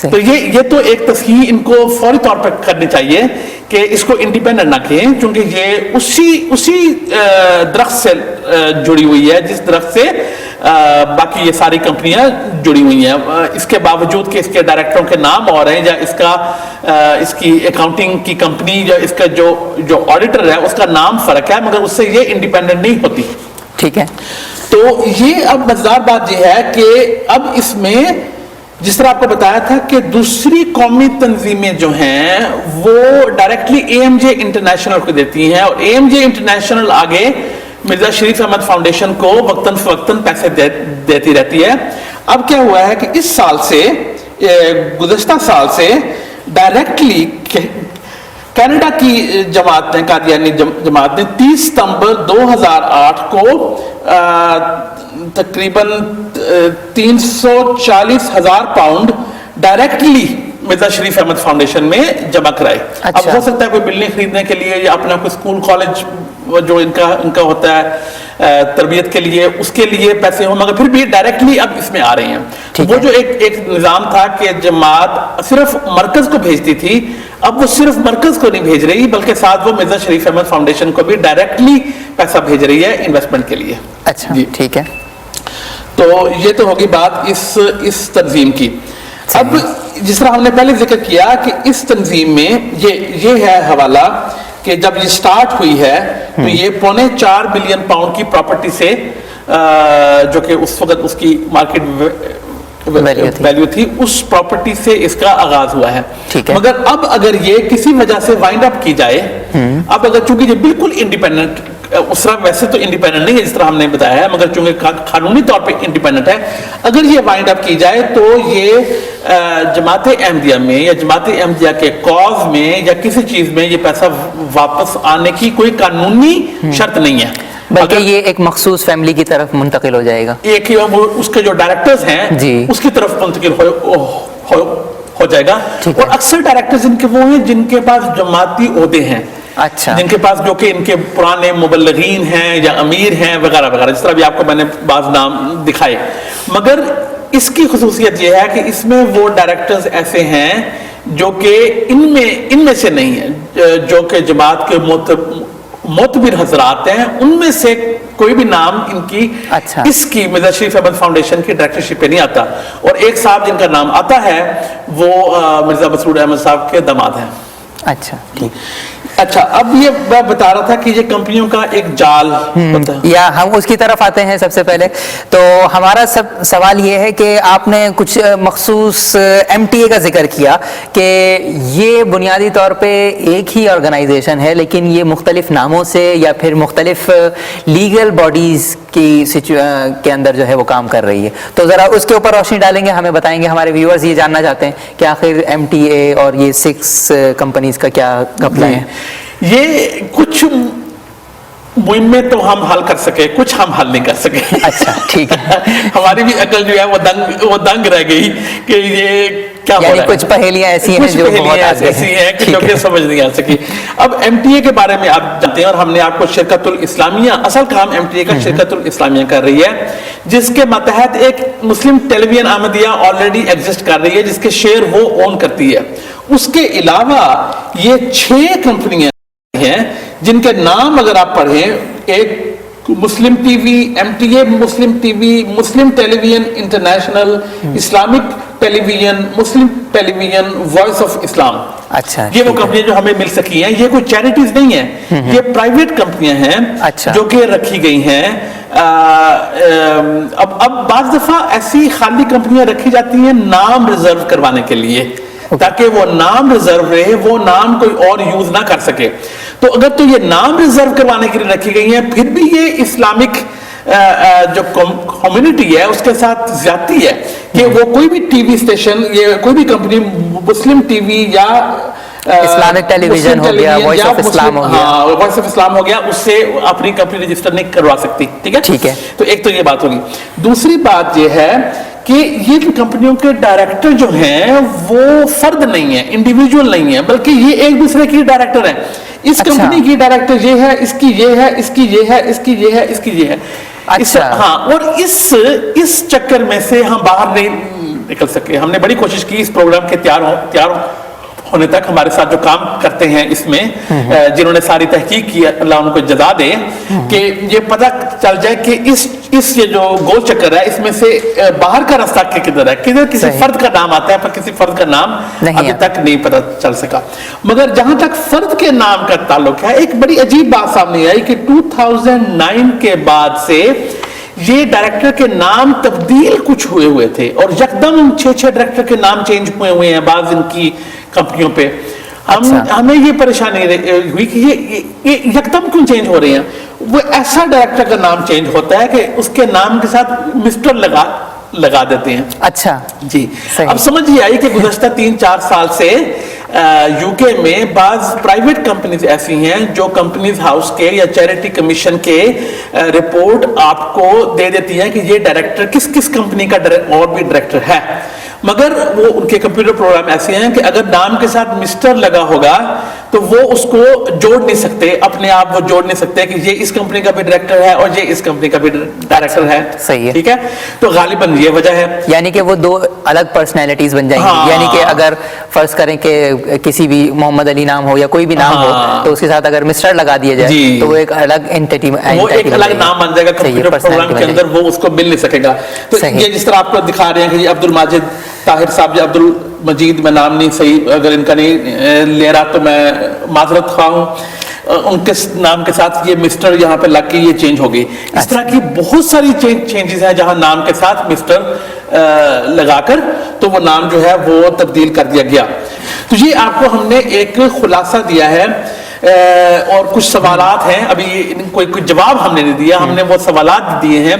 تو یہ تو ایک تصحیح ان کو فوری طور پر کرنی چاہیے کہ اس کو انڈیپینڈنٹ نہ کہیں, کیونکہ یہ اسی درخت سے جڑی ہوئی ہے جس درخت سے باقی یہ ساری کمپنیاں جڑی ہوئی ہیں. اس کے باوجود کہ اس کے ڈائریکٹروں کے نام اور ہیں, یا اس کی اکاؤنٹنگ کی کمپنی یا اس کا جو آڈیٹر ہے اس کا نام فرق ہے, مگر اس سے یہ انڈیپینڈنٹ نہیں ہوتی. ٹھیک ہے. تو یہ اب مزیدار بات یہ ہے کہ اب اس میں جس طرح آپ کو بتایا تھا کہ دوسری قومی تنظیمیں جو ہیں وہ ڈائریکٹلی AMJ انٹرنیشنل کو دیتی ہیں, اور AMJ انٹرنیشنل آگے مرزا شریف احمد فاؤنڈیشن کو وقتاً فوقتاً پیسے دیتی رہتی ہے. اب کیا ہوا ہے کہ اس سال سے گزشتہ سال سے ڈائریکٹلی کینیڈا کی جماعت نے قادیانی جماعت نے 30 ستمبر 2008 کو تقریباً 340,000 پاؤنڈ ڈائریکٹلی مرزا شریف احمد فاؤنڈیشن میں جمع کرائے. اب ہو سکتا ہے کوئی بلڈنگ خریدنے کے لیے یا اپنا کوئی اسکول کالج جو ان کا ہوتا ہے تربیت کے لیے, اس کے لیے پیسے ہوں, مگر پھر بھی ڈائریکٹلی اب اس میں آ رہے ہیں. وہ جو ایک نظام تھا کہ جماعت صرف مرکز کو بھیجتی تھی, اب وہ صرف مرکز کو نہیں بھیج رہی بلکہ ساتھ وہ مرزا شریف احمد فاؤنڈیشن کو بھی ڈائریکٹلی پیسہ بھیج رہی ہے انویسٹمنٹ کے لیے. اچھا ٹھیک ہے. تو یہ تو ہوگی بات اس تنظیم کی. اب جس طرح ہم نے پہلے ذکر کیا کہ اس تنظیم میں یہ ہے حوالہ کہ جب یہ سٹارٹ ہوئی ہے تو یہ 4.25 بلین پاؤنڈ کی پراپرٹی سے جو کہ اس وقت اس کی مارکیٹ ویلیو تھی, اس پراپرٹی سے اس کا آغاز ہوا ہے. مگر اب اگر یہ کسی وجہ سے وائنڈ اپ کی جائے, اب اگر چونکہ یہ بالکل انڈیپینڈنٹ, اس طرح ویسے تو انڈیپینڈنٹ نہیں ہے جس طرح ہم نے بتایا ہے, مگر چونکہ قانونی طور پہ انڈیپینڈنٹ ہے, اگر یہ وائنڈ اپ کی جائے تو یہ جماعت احمدیہ میں یا جماعت احمدیہ کے کاز میں یا کسی چیز میں یہ پیسہ واپس آنے کی کوئی قانونی شرط نہیں ہے, بلکہ یہ ایک مخصوص فیملی کی طرف منتقل ہو جائے گا. ایک اس کے جو ڈائریکٹرز ہیں اس کی طرف منتقل ہو جائے گا. اور اکثر ڈائریکٹرز ان کے وہ ہیں جن کے پاس جماعتی عہدے ہیں, اچھا, جن کے پاس جو کہ ان کے پرانے مبلغین ہیں یا امیر ہیں وغیرہ وغیرہ, جس طرح بھی آپ کو میں نے بعض نام دکھائے. مگر اس کی خصوصیت یہ ہے کہ اس میں وہ ڈائریکٹرز ایسے ہیں جو کہ ان میں سے نہیں ہیں, جو کہ جماعت کے معتبر حضرات ہیں, ان میں سے کوئی بھی نام ان کی اس کی مرزا شریف احمد فاؤنڈیشن کی ڈائریکٹرشپ پہ نہیں آتا. اور ایک صاحب جن کا نام آتا ہے وہ مرزا مسعود احمد صاحب کے داماد ہیں. اچھا ٹھیک. اچھا, اب یہ میں بتا رہا تھا کہ یہ کمپنیوں کا ایک جال ہوتا ہے, یا ہم اس کی طرف آتے ہیں. سب سے پہلے تو ہمارا سوال یہ ہے کہ آپ نے کچھ مخصوص ایم ٹی اے کا ذکر کیا کہ یہ بنیادی طور پہ ایک ہی آرگنائزیشن ہے لیکن یہ مختلف ناموں سے یا پھر مختلف لیگل باڈیز کے اندر جو ہے وہ کام کر رہی ہے. تو ذرا اس کے اوپر روشنی ڈالیں گے, ہمیں بتائیں گے. ہمارے ویورز یہ جاننا چاہتے ہیں کہ آخر ایم ٹی اے اور یہ 6 کمپنیز کا کیا گپلا ہے. یہ کچھ مہمیں تو ہم حل کر سکے, کچھ ہم حل نہیں کر سکے. اچھا ٹھیک ہے. ہماری بھی عقل جو ہے وہ دنگ رہ گئی کہ یہ کیا ہو رہا ہے. کچھ پہیلیاں ایسی ہیں جو بہت ایسی ہیں کہ جو کہ سمجھ نہیں آ سکی. اب ایم ٹی اے کے بارے میں آپ جانتے ہیں, اور ہم نے آپ کو شرکت الاسلامیہ, اصل کام ایم ٹی اے کا شرکت الاسلامیہ کر رہی ہے, جس کے ماتحت ایک مسلم ٹیلی ویژن احمدیہ آلریڈی ایگزسٹ کر رہی ہے جس کے شیئر وہ اون کرتی ہے. اس کے علاوہ یہ 6 کمپنیاں ہیں جن کے نام اگر آپ پڑھیں, ایک Muslim T V, M T A Muslim T V, Muslim television international, Islamic television, Muslim television, voice of Islam. اچھا, یہ وہ کمپنیاں جو ہمیں مل سکی ہیں. یہ کوئی چیریٹیز نہیں ہیں, یہ پرائیویٹ کمپنیاں ہیں جو کہ رکھی گئی ہیں. اب بعض دفعہ ایسی خالی کمپنیاں رکھی جاتی ہیں نام ریزرو کروانے کے لیے, تاکہ وہ نام ریزرو رہے, وہ نام کوئی اور یوز نہ کر سکے. تو اگر تو یہ نام ریزرو کروانے کے لیے رکھی گئی ہیں, پھر بھی یہ اسلامک جو کمیونٹی ہے اس کے ساتھ زیادتی ہے کہ وہ کوئی بھی ٹی وی اسٹیشن, یہ کوئی بھی کمپنی مسلم ٹی وی یا اسلامک ٹیلی ویژن ہو گیا, وائس آف اسلام ہو گیا, وائس آف اسلام ہو گیا, اس سے اپنی کمپنی رجسٹر نہیں کروا سکتی. ٹھیک ہے. تو ایک تو یہ بات ہوگی. دوسری بات یہ ہے کہ یہ کمپنیوں کے ڈائریکٹر جو ہیں وہ فرد نہیں ہیں, انڈیویجول نہیں ہیں, بلکہ یہ ایک دوسرے کی ڈائریکٹر ہیں. اس کمپنی کی ڈائریکٹر یہ ہے, اس کی یہ ہے, اس کی یہ ہے, اس کی یہ ہے, اس کی یہ ہے. ہاں, اور اس چکر میں سے ہم باہر نہیں نکل سکے. ہم نے بڑی کوشش کی اس پروگرام کے تیار ہونے تک. ہمارے ساتھ جو کام کرتے ہیں اس میں, جنہوں نے ساری تحقیق کی, اللہ ان کو جزا دے, کہ یہ پتہ چل جائے کہ اس یہ جو گول چکر ہے اس میں سے باہر کا راستہ کدھر ہے, کدھر کسی فرد کا نام آتا ہے پر کسی فرد کا نام ابھی تک نہیں پتہ چل سکا. مگر جہاں تک فرد کے نام کا تعلق ہے, ایک بڑی عجیب بات سامنے آئی کہ 2009 کے بعد سے یہ ڈائریکٹر کے نام تبدیل کچھ ہوئے تھے, اور یکدم 6 ڈائریکٹر کے نام چینج ہوئے ہیں بعض ان کی کمپنیوں پہ. ہمیں یہ پریشانی ہوئی کہ یہ یکدم کیوں چینج ہو رہے ہیں. وہ ایسا ڈائریکٹر کا نام چینج ہوتا ہے کہ اس کے نام کے ساتھ مسٹر لگا دیتے ہیں. اچھا جی صحیح. اب سمجھ یہ آئی کہ گزشتہ 3-4 سال سے یو کے میں بعض پرائیویٹ کمپنیز ایسی ہیں جو کمپنیز ہاؤس کے یا چیریٹی کمیشن کے رپورٹ آپ کو دے دیتی ہیں کہ یہ ڈائریکٹر کس کس کمپنی کا اور بھی ڈائریکٹر ہے, مگر وہ ان کے کمپیوٹر پروگرام ایسے ہیں کہ اگر نام کے ساتھ مسٹر لگا ہوگا تو وہ اس کو جوڑ نہیں سکتے, اپنے آپ وہ جوڑ نہیں سکتے کہ یہ اس کمپنی کا بھی ڈائریکٹر ہے اور یہ اس کمپنی کا بھی ڈائریکٹر ہے. صحیح ہے, ٹھیک ہے, تو غالباً یہ وجہ ہے. یعنی کہ وہ دو الگ پرسنالٹیز بن جائیں گی. یعنی کہ اگر فرض کریں کہ کسی بھی محمد علی نام ہو یا کوئی بھی نام ہو تو اس کے ساتھ اگر مسٹر لگا دیا جائے تو وہ ایک الگ اینٹی, وہ ایک الگ نام بن جائے گا کمپیوٹر پروگرام کے اندر, وہ اس کو مل نہیں سکے گا. تو یہ جس طرح آپ کو دکھا رہے ہیں کہ یہ عبد الماجد طاہر صاحب, یا عبد المجید, میں نام نہیں صحیح اگر ان کا نہیں لے رہا تو میں معذرت خواہ ہوں, ان کے نام کے ساتھ یہ مسٹر یہاں پہ لگ کے یہ چینج ہو گئی. اس طرح کی بہت ساری چینجز ہیں جہاں نام کے ساتھ مسٹر لگا کر تو وہ نام جو ہے وہ تبدیل کر دیا گیا. تو یہ آپ کو ہم نے ایک خلاصہ دیا ہے اور کچھ سوالات ہیں, ابھی کوئی جواب ہم نے نہیں دیا, ہم نے وہ سوالات دیے ہیں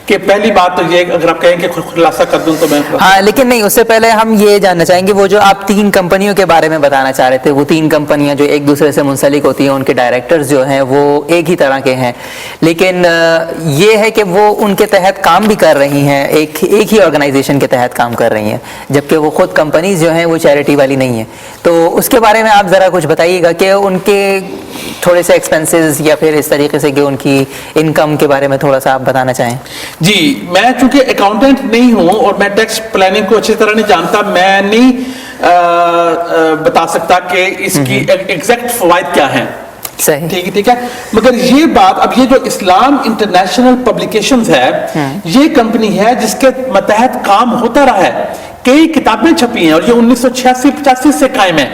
کہ پہلی بات تو یہ, اگر آپ کہیں کہ خلاصہ کر دوں تو میں ہاں, لیکن نہیں, اس سے پہلے ہم یہ جاننا چاہیں گے وہ جو آپ 3 کمپنیوں کے بارے میں بتانا چاہ رہے تھے, وہ 3 کمپنیاں جو ایک دوسرے سے منسلک ہوتی ہیں, ان کے ڈائریکٹرز جو ہیں وہ ایک ہی طرح کے ہیں, لیکن یہ ہے کہ وہ ان کے تحت کام بھی کر رہی ہیں, ایک ہی آرگنائزیشن کے تحت کام کر رہی ہیں, جبکہ وہ خود کمپنیز جو ہیں وہ چیریٹی والی نہیں ہیں. تو اس کے بارے میں آپ ذرا کچھ بتائیے گا کہ ان کے تھوڑے سے ایکسپینسز یا پھر اس طریقے سے کہ ان کی انکم کے بارے میں تھوڑا سا آپ بتانا چاہیں. جی, میں چونکہ اکاؤنٹنٹ نہیں ہوں اور میں ٹیکس پلاننگ کو اچھی طرح نہیں جانتا, میں نہیں بتا سکتا کہ اس کی ایگزیکٹ فوائد کیا ہیں. صحیح, ٹھیک ہے, مگر یہ بات, اب یہ جو اسلام انٹرنیشنل پبلیکیشنز ہے, یہ کمپنی ہے جس کے متحد کام ہوتا رہا ہے, کئی کتابیں چھپی ہیں اور یہ 1986-85 سے قائم ہے,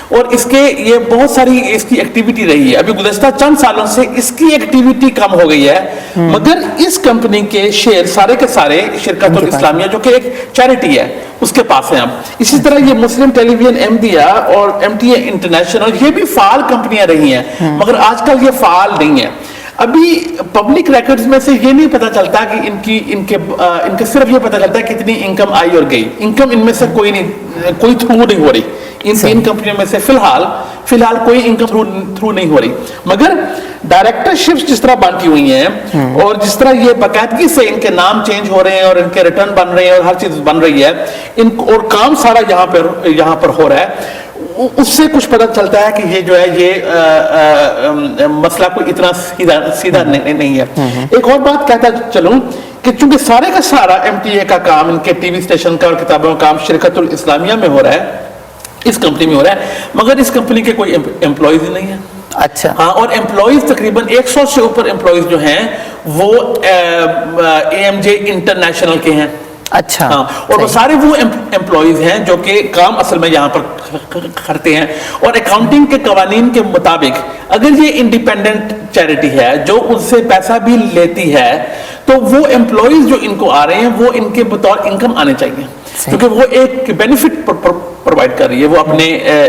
اور اس کے یہ بہت ساری اس کی ایکٹیویٹی رہی ہے. ابھی گزشتہ چند سالوں سے اس کی ایکٹیویٹی کم ہو گئی ہے, مگر اس کمپنی کے شیئر سارے کے سارے شرکت الاسلامیہ جو کہ ایک چیریٹی ہے اس کے پاس ہیں. اسی طرح یہ مسلم ٹیلی ویژن احمدیہ اور MTA انٹرنیشنل, یہ بھی فعال کمپنیاں رہی ہیں, مگر آج کل یہ فعال نہیں ہیں. ابھی پبلک ریکارڈز میں سے یہ نہیں پتا چلتا کہ ان کے صرف یہ پتا چلتا ہے کتنی انکم آئی اور گئی. انکم ان میں سے کوئی تھرو نہیں ہو رہی ان 3 کمپنیوں میں سے, فی الحال کوئی انکم تھرو نہیں ہو رہی. مگر ڈائریکٹرشپس جس طرح بانٹی ہوئی ہیں اور جس طرح یہ باقاعدگی سے ان کے نام چینج ہو رہے ہیں اور ان کے ریٹرن بن رہے ہیں اور ہر چیز بن رہی ہے, اور کام سارا یہاں پر ہو رہا ہے, اس سے کچھ پتہ چلتا ہے کہ یہ جو ہے یہ مسئلہ کوئی اتنا سیدھا نہیں ہے. ایک اور بات کہتا چلوں کہ چونکہ سارے کا سارا MTA کا کام, ان کے ٹی وی اسٹیشن کا اور کتابوں کا کام شرکت الاسلامیہ میں ہو رہا ہے, اس کمپنی میں ہو رہا ہے, مگر اس کمپنی کے کوئی امپلائیز ہی نہیں ہے. اچھا, ہاں, اور امپلائیز تقریباً 100 سے اوپر امپلائیز جو ہیں وہ AMJ انٹرنیشنل کے ہیں. اچھا, ہاں, اور وہ سارے وہ امپلائیز ہیں جو کہ کام اصل میں یہاں پر کرتے ہیں, اور اکاؤنٹنگ کے قوانین کے مطابق اگر یہ انڈیپینڈنٹ چیریٹی ہے جو ان سے پیسہ بھی لیتی ہے تو وہ امپلائیز جو ان کو آ رہے ہیں وہ ان کے بطور انکم آنے چاہیے, کیونکہ وہ ایک بینیفٹ پرووائڈ کر رہی ہے, وہ اپنے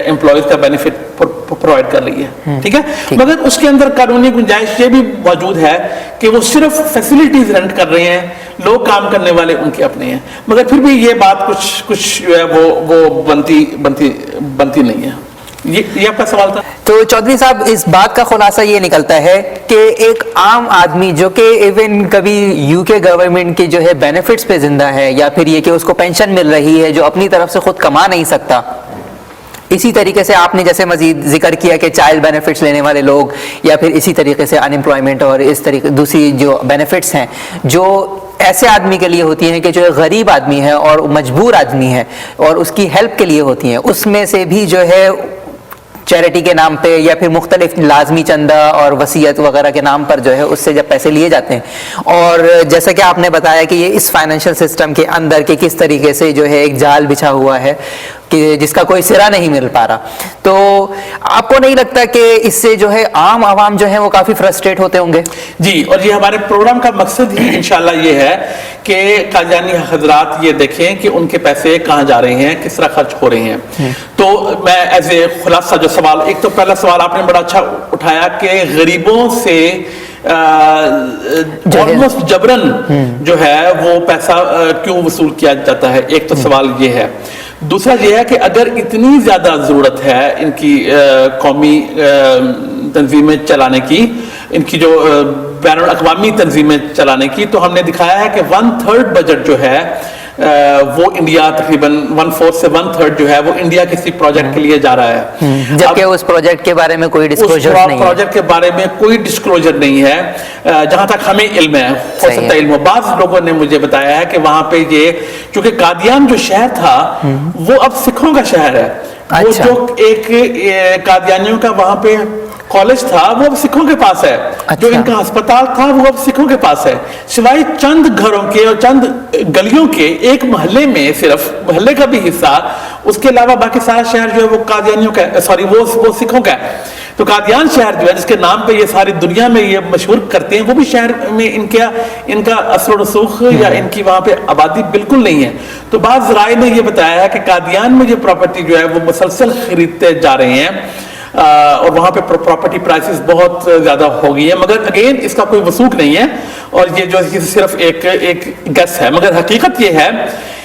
امپلائیز کا بینیفٹ پرووائڈ کر رہی ہے. ٹھیک ہے, مگر اس کے اندر قانونی گنجائش یہ بھی موجود ہے کہ وہ صرف فیسلٹیز رینٹ کر رہے ہیں, لوگ کام کرنے والے ان کے اپنے ہیں, مگر پھر بھی یہ بات کچھ جو ہے وہ بنتی نہیں ہے. یہ آپ کا سوال تھا. تو چودھری صاحب, اس بات کا خلاصہ یہ نکلتا ہے کہ ایک عام آدمی جو کہ ایون کبھی UK گورنمنٹ کی جو ہے بینیفٹس پہ زندہ ہے, یا پھر یہ کہ اس کو پینشن مل رہی ہے, جو اپنی طرف سے خود کما نہیں سکتا, اسی طریقے سے آپ نے جیسے مزید ذکر کیا کہ چائلڈ بینیفٹس لینے والے لوگ, یا پھر اسی طریقے سے ان امپلائمنٹ اور اس طریقے دوسری جو بینیفٹس ہیں جو ایسے آدمی کے لیے ہوتی ہیں کہ جو غریب آدمی ہے اور مجبور آدمی ہے اور اس کی ہیلپ کے لیے ہوتی ہیں, اس میں سے بھی جو ہے چیریٹی کے نام پہ یا پھر مختلف لازمی چندہ اور وصیت وغیرہ کے نام پر جو ہے اس سے جب پیسے لیے جاتے ہیں, اور جیسا کہ آپ نے بتایا کہ یہ اس فائنینشیل سسٹم کے اندر کے کس طریقے سے جو ہے ایک جال بچھا ہوا ہے کہ جس کا کوئی سرا نہیں مل پا رہا, تو آپ کو نہیں لگتا کہ اس سے جو ہے عام عوام جو ہے وہ کافی فرسٹریٹ ہوتے ہوں گے؟ جی, اور یہ ہمارے پروگرام کا مقصد ہی انشاءاللہ یہ ہے کہ قادیانی حضرات یہ دیکھیں کہ ان کے پیسے کہاں جا رہے ہیں, کس طرح خرچ ہو رہے ہیں. تو میں ایز اے خلاصہ جو سوال, ایک تو پہلا سوال آپ نے بڑا اچھا اٹھایا کہ غریبوں سے آلموسٹ جبرن جو ہے وہ پیسہ کیوں وصول کیا جاتا ہے؟ ایک تو سوال یہ ہے. دوسرا یہ ہے کہ اگر اتنی زیادہ ضرورت ہے ان کی قومی تنظیمیں چلانے کی، ان کی جو بین الاقوامی تنظیمیں چلانے کی، تو ہم نے دکھایا ہے کہ 1/3 بجٹ جو ہے وہ انڈیا تقریباً 1/4 سے 1/3 جو ہے وہ انڈیا کسی پروجیکٹ کے لیے جا رہا ہے، جبکہ اس پروجیکٹ کے بارے میں کوئی ڈسکلوجر نہیں ہے. پروجیکٹ کے بارے میں کوئی ڈسکلوجر نہیں ہے جہاں تک ہمیں علم ہے. ہو سکتا ہے علم ہو. بعض لوگوں نے مجھے بتایا ہے کہ وہاں پہ یہ چونکہ قادیان جو شہر تھا وہ اب سکھوں کا شہر ہے. وہ جو ایک قادیانیوں کا وہاں پہ کالج تھا وہ اب سکھوں کے پاس ہے. جو ان کا ہسپتال تھا وہ اب سکھوں کے پاس ہے. سوائے چند گھروں کے اور چند گلیوں کے ایک محلے میں صرف محلے کا بھی حصہ، اس کے علاوہ باقی سارا شہر جو ہے وہ قادیانیوں کا وہ سکھوں کا ہے. تو قادیان شہر جو ہے جس کے نام پہ یہ ساری دنیا میں یہ مشہور کرتے ہیں، وہ بھی شہر میں ان کا اثر و رسوخ یا ان کی وہاں پہ آبادی بالکل نہیں ہے. تو بعض ذرائع نے یہ بتایا ہے کہ قادیان میں یہ پراپرٹی جو ہے وہ مسلسل خریدتے جا رہے ہیں اور وہاں پہ پراپرٹی پرائسز بہت زیادہ ہو گئی ہیں. مگر اگین اس کا کوئی وثوق نہیں ہے اور یہ جو صرف ایک گیس ہے. مگر حقیقت یہ ہے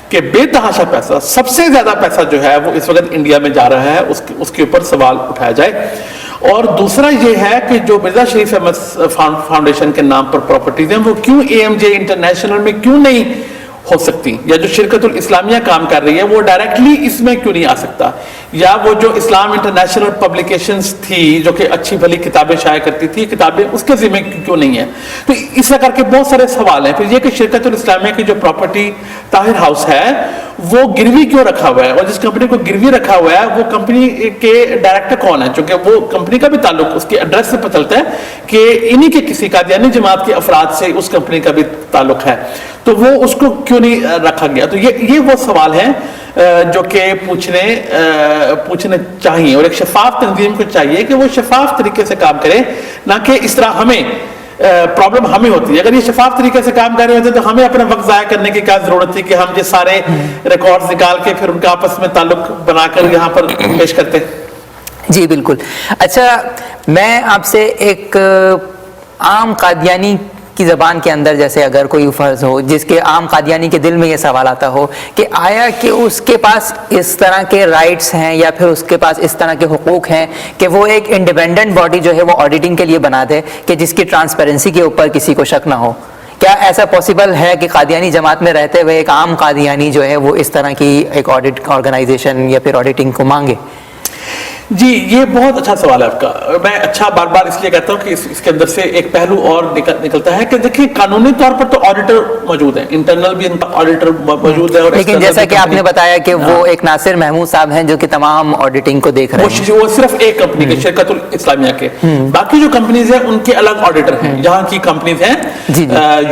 کہ بے تحاشا پیسہ، سب سے زیادہ پیسہ جو ہے وہ اس وقت انڈیا میں جا رہا ہے. اس کے اوپر سوال اٹھایا جائے. اور دوسرا یہ ہے کہ جو مرزا شریف احمد فاؤنڈیشن کے نام پر پراپرٹیز ہیں وہ کیوں AMJ انٹرنیشنل میں کیوں نہیں ہو سکتی، یا جو شرکت الاسلامیہ کام کر رہی ہے وہ ڈائریکٹلی اس میں کیوں نہیں آ سکتا، یا وہ جو اسلام انٹرنیشنل پبلیکیشنز تھی جو کہ اچھی بھلی کتابیں شائع کرتی تھی، کتابیں اس کے ذمہ کیوں نہیں ہیں. تو اس طرح کر کے بہت سارے سوال ہیں. پھر یہ کہ شرکت الاسلامیہ کی جو پراپرٹی طاہر ہاؤس ہے وہ گروی کیوں رکھا ہوا ہے، اور جس کمپنی کو گروی رکھا ہوا ہے وہ کمپنی کے ڈائریکٹر کون ہے، چونکہ وہ کمپنی کا بھی تعلق اس کے ایڈریس سے پتہ چلتا ہے کہ انہی کے کسی قادیانی جماعت کے افراد سے اس کمپنی کا بھی تعلق ہے. تو وہ اس کو کیوں نہیں رکھا گیا. تو یہ وہ سوال ہیں جو کہ پوچھنے چاہیے. اور ایک شفاف تنظیم کو چاہیے کہ وہ شفاف طریقے سے کام کرے، نہ کہ اس طرح ہمیں پرابلم ہمیں ہوتی ہے. اگر یہ شفاف طریقے سے کام کر رہے ہوتے تو ہمیں اپنا وقت ضائع کرنے کی کیا ضرورت تھی کہ ہم یہ سارے ریکارڈز نکال کے پھر ان کا آپس میں تعلق بنا کر یہاں پر پیش کرتے. جی بالکل. اچھا، میں آپ سے ایک عام قادیانی کی زبان کے اندر، جیسے اگر کوئی فرض ہو جس کے عام قادیانی کے دل میں یہ سوال آتا ہو کہ آیا کہ اس کے پاس اس طرح کے رائٹس ہیں یا پھر اس کے پاس اس طرح کے حقوق ہیں کہ وہ ایک انڈیپینڈنٹ باڈی جو ہے وہ آڈیٹنگ کے لیے بنا دے کہ جس کی ٹرانسپیرنسی کے اوپر کسی کو شک نہ ہو. کیا ایسا پاسبل ہے کہ قادیانی جماعت میں رہتے ہوئے ایک عام قادیانی جو ہے وہ اس طرح کی ایک آڈٹ آرگنائزیشن یا پھر آڈیٹنگ کو مانگے؟ جی یہ بہت اچھا سوال ہے آپ کا. میں اچھا بار بار اس لیے کہتا ہوں کہ اس کے اندر سے ایک پہلو اور نکلتا ہے کہ دیکھیں قانونی طور پر تو آڈیٹر موجود ہیں، انٹرنل بھی ان کا آڈیٹر موجود ہے. اور لیکن جیسا کہ آپ نے بتایا کہ وہ ایک ناصر محمود صاحب ہیں جو کہ تمام آڈیٹنگ کو دیکھ رہے ہیں. وہ صرف ایک کمپنی کے شرکت الاسلامیہ کے، باقی جو کمپنیز ہیں ان کے الگ آڈیٹر ہیں. یہاں کی کمپنیز ہیں،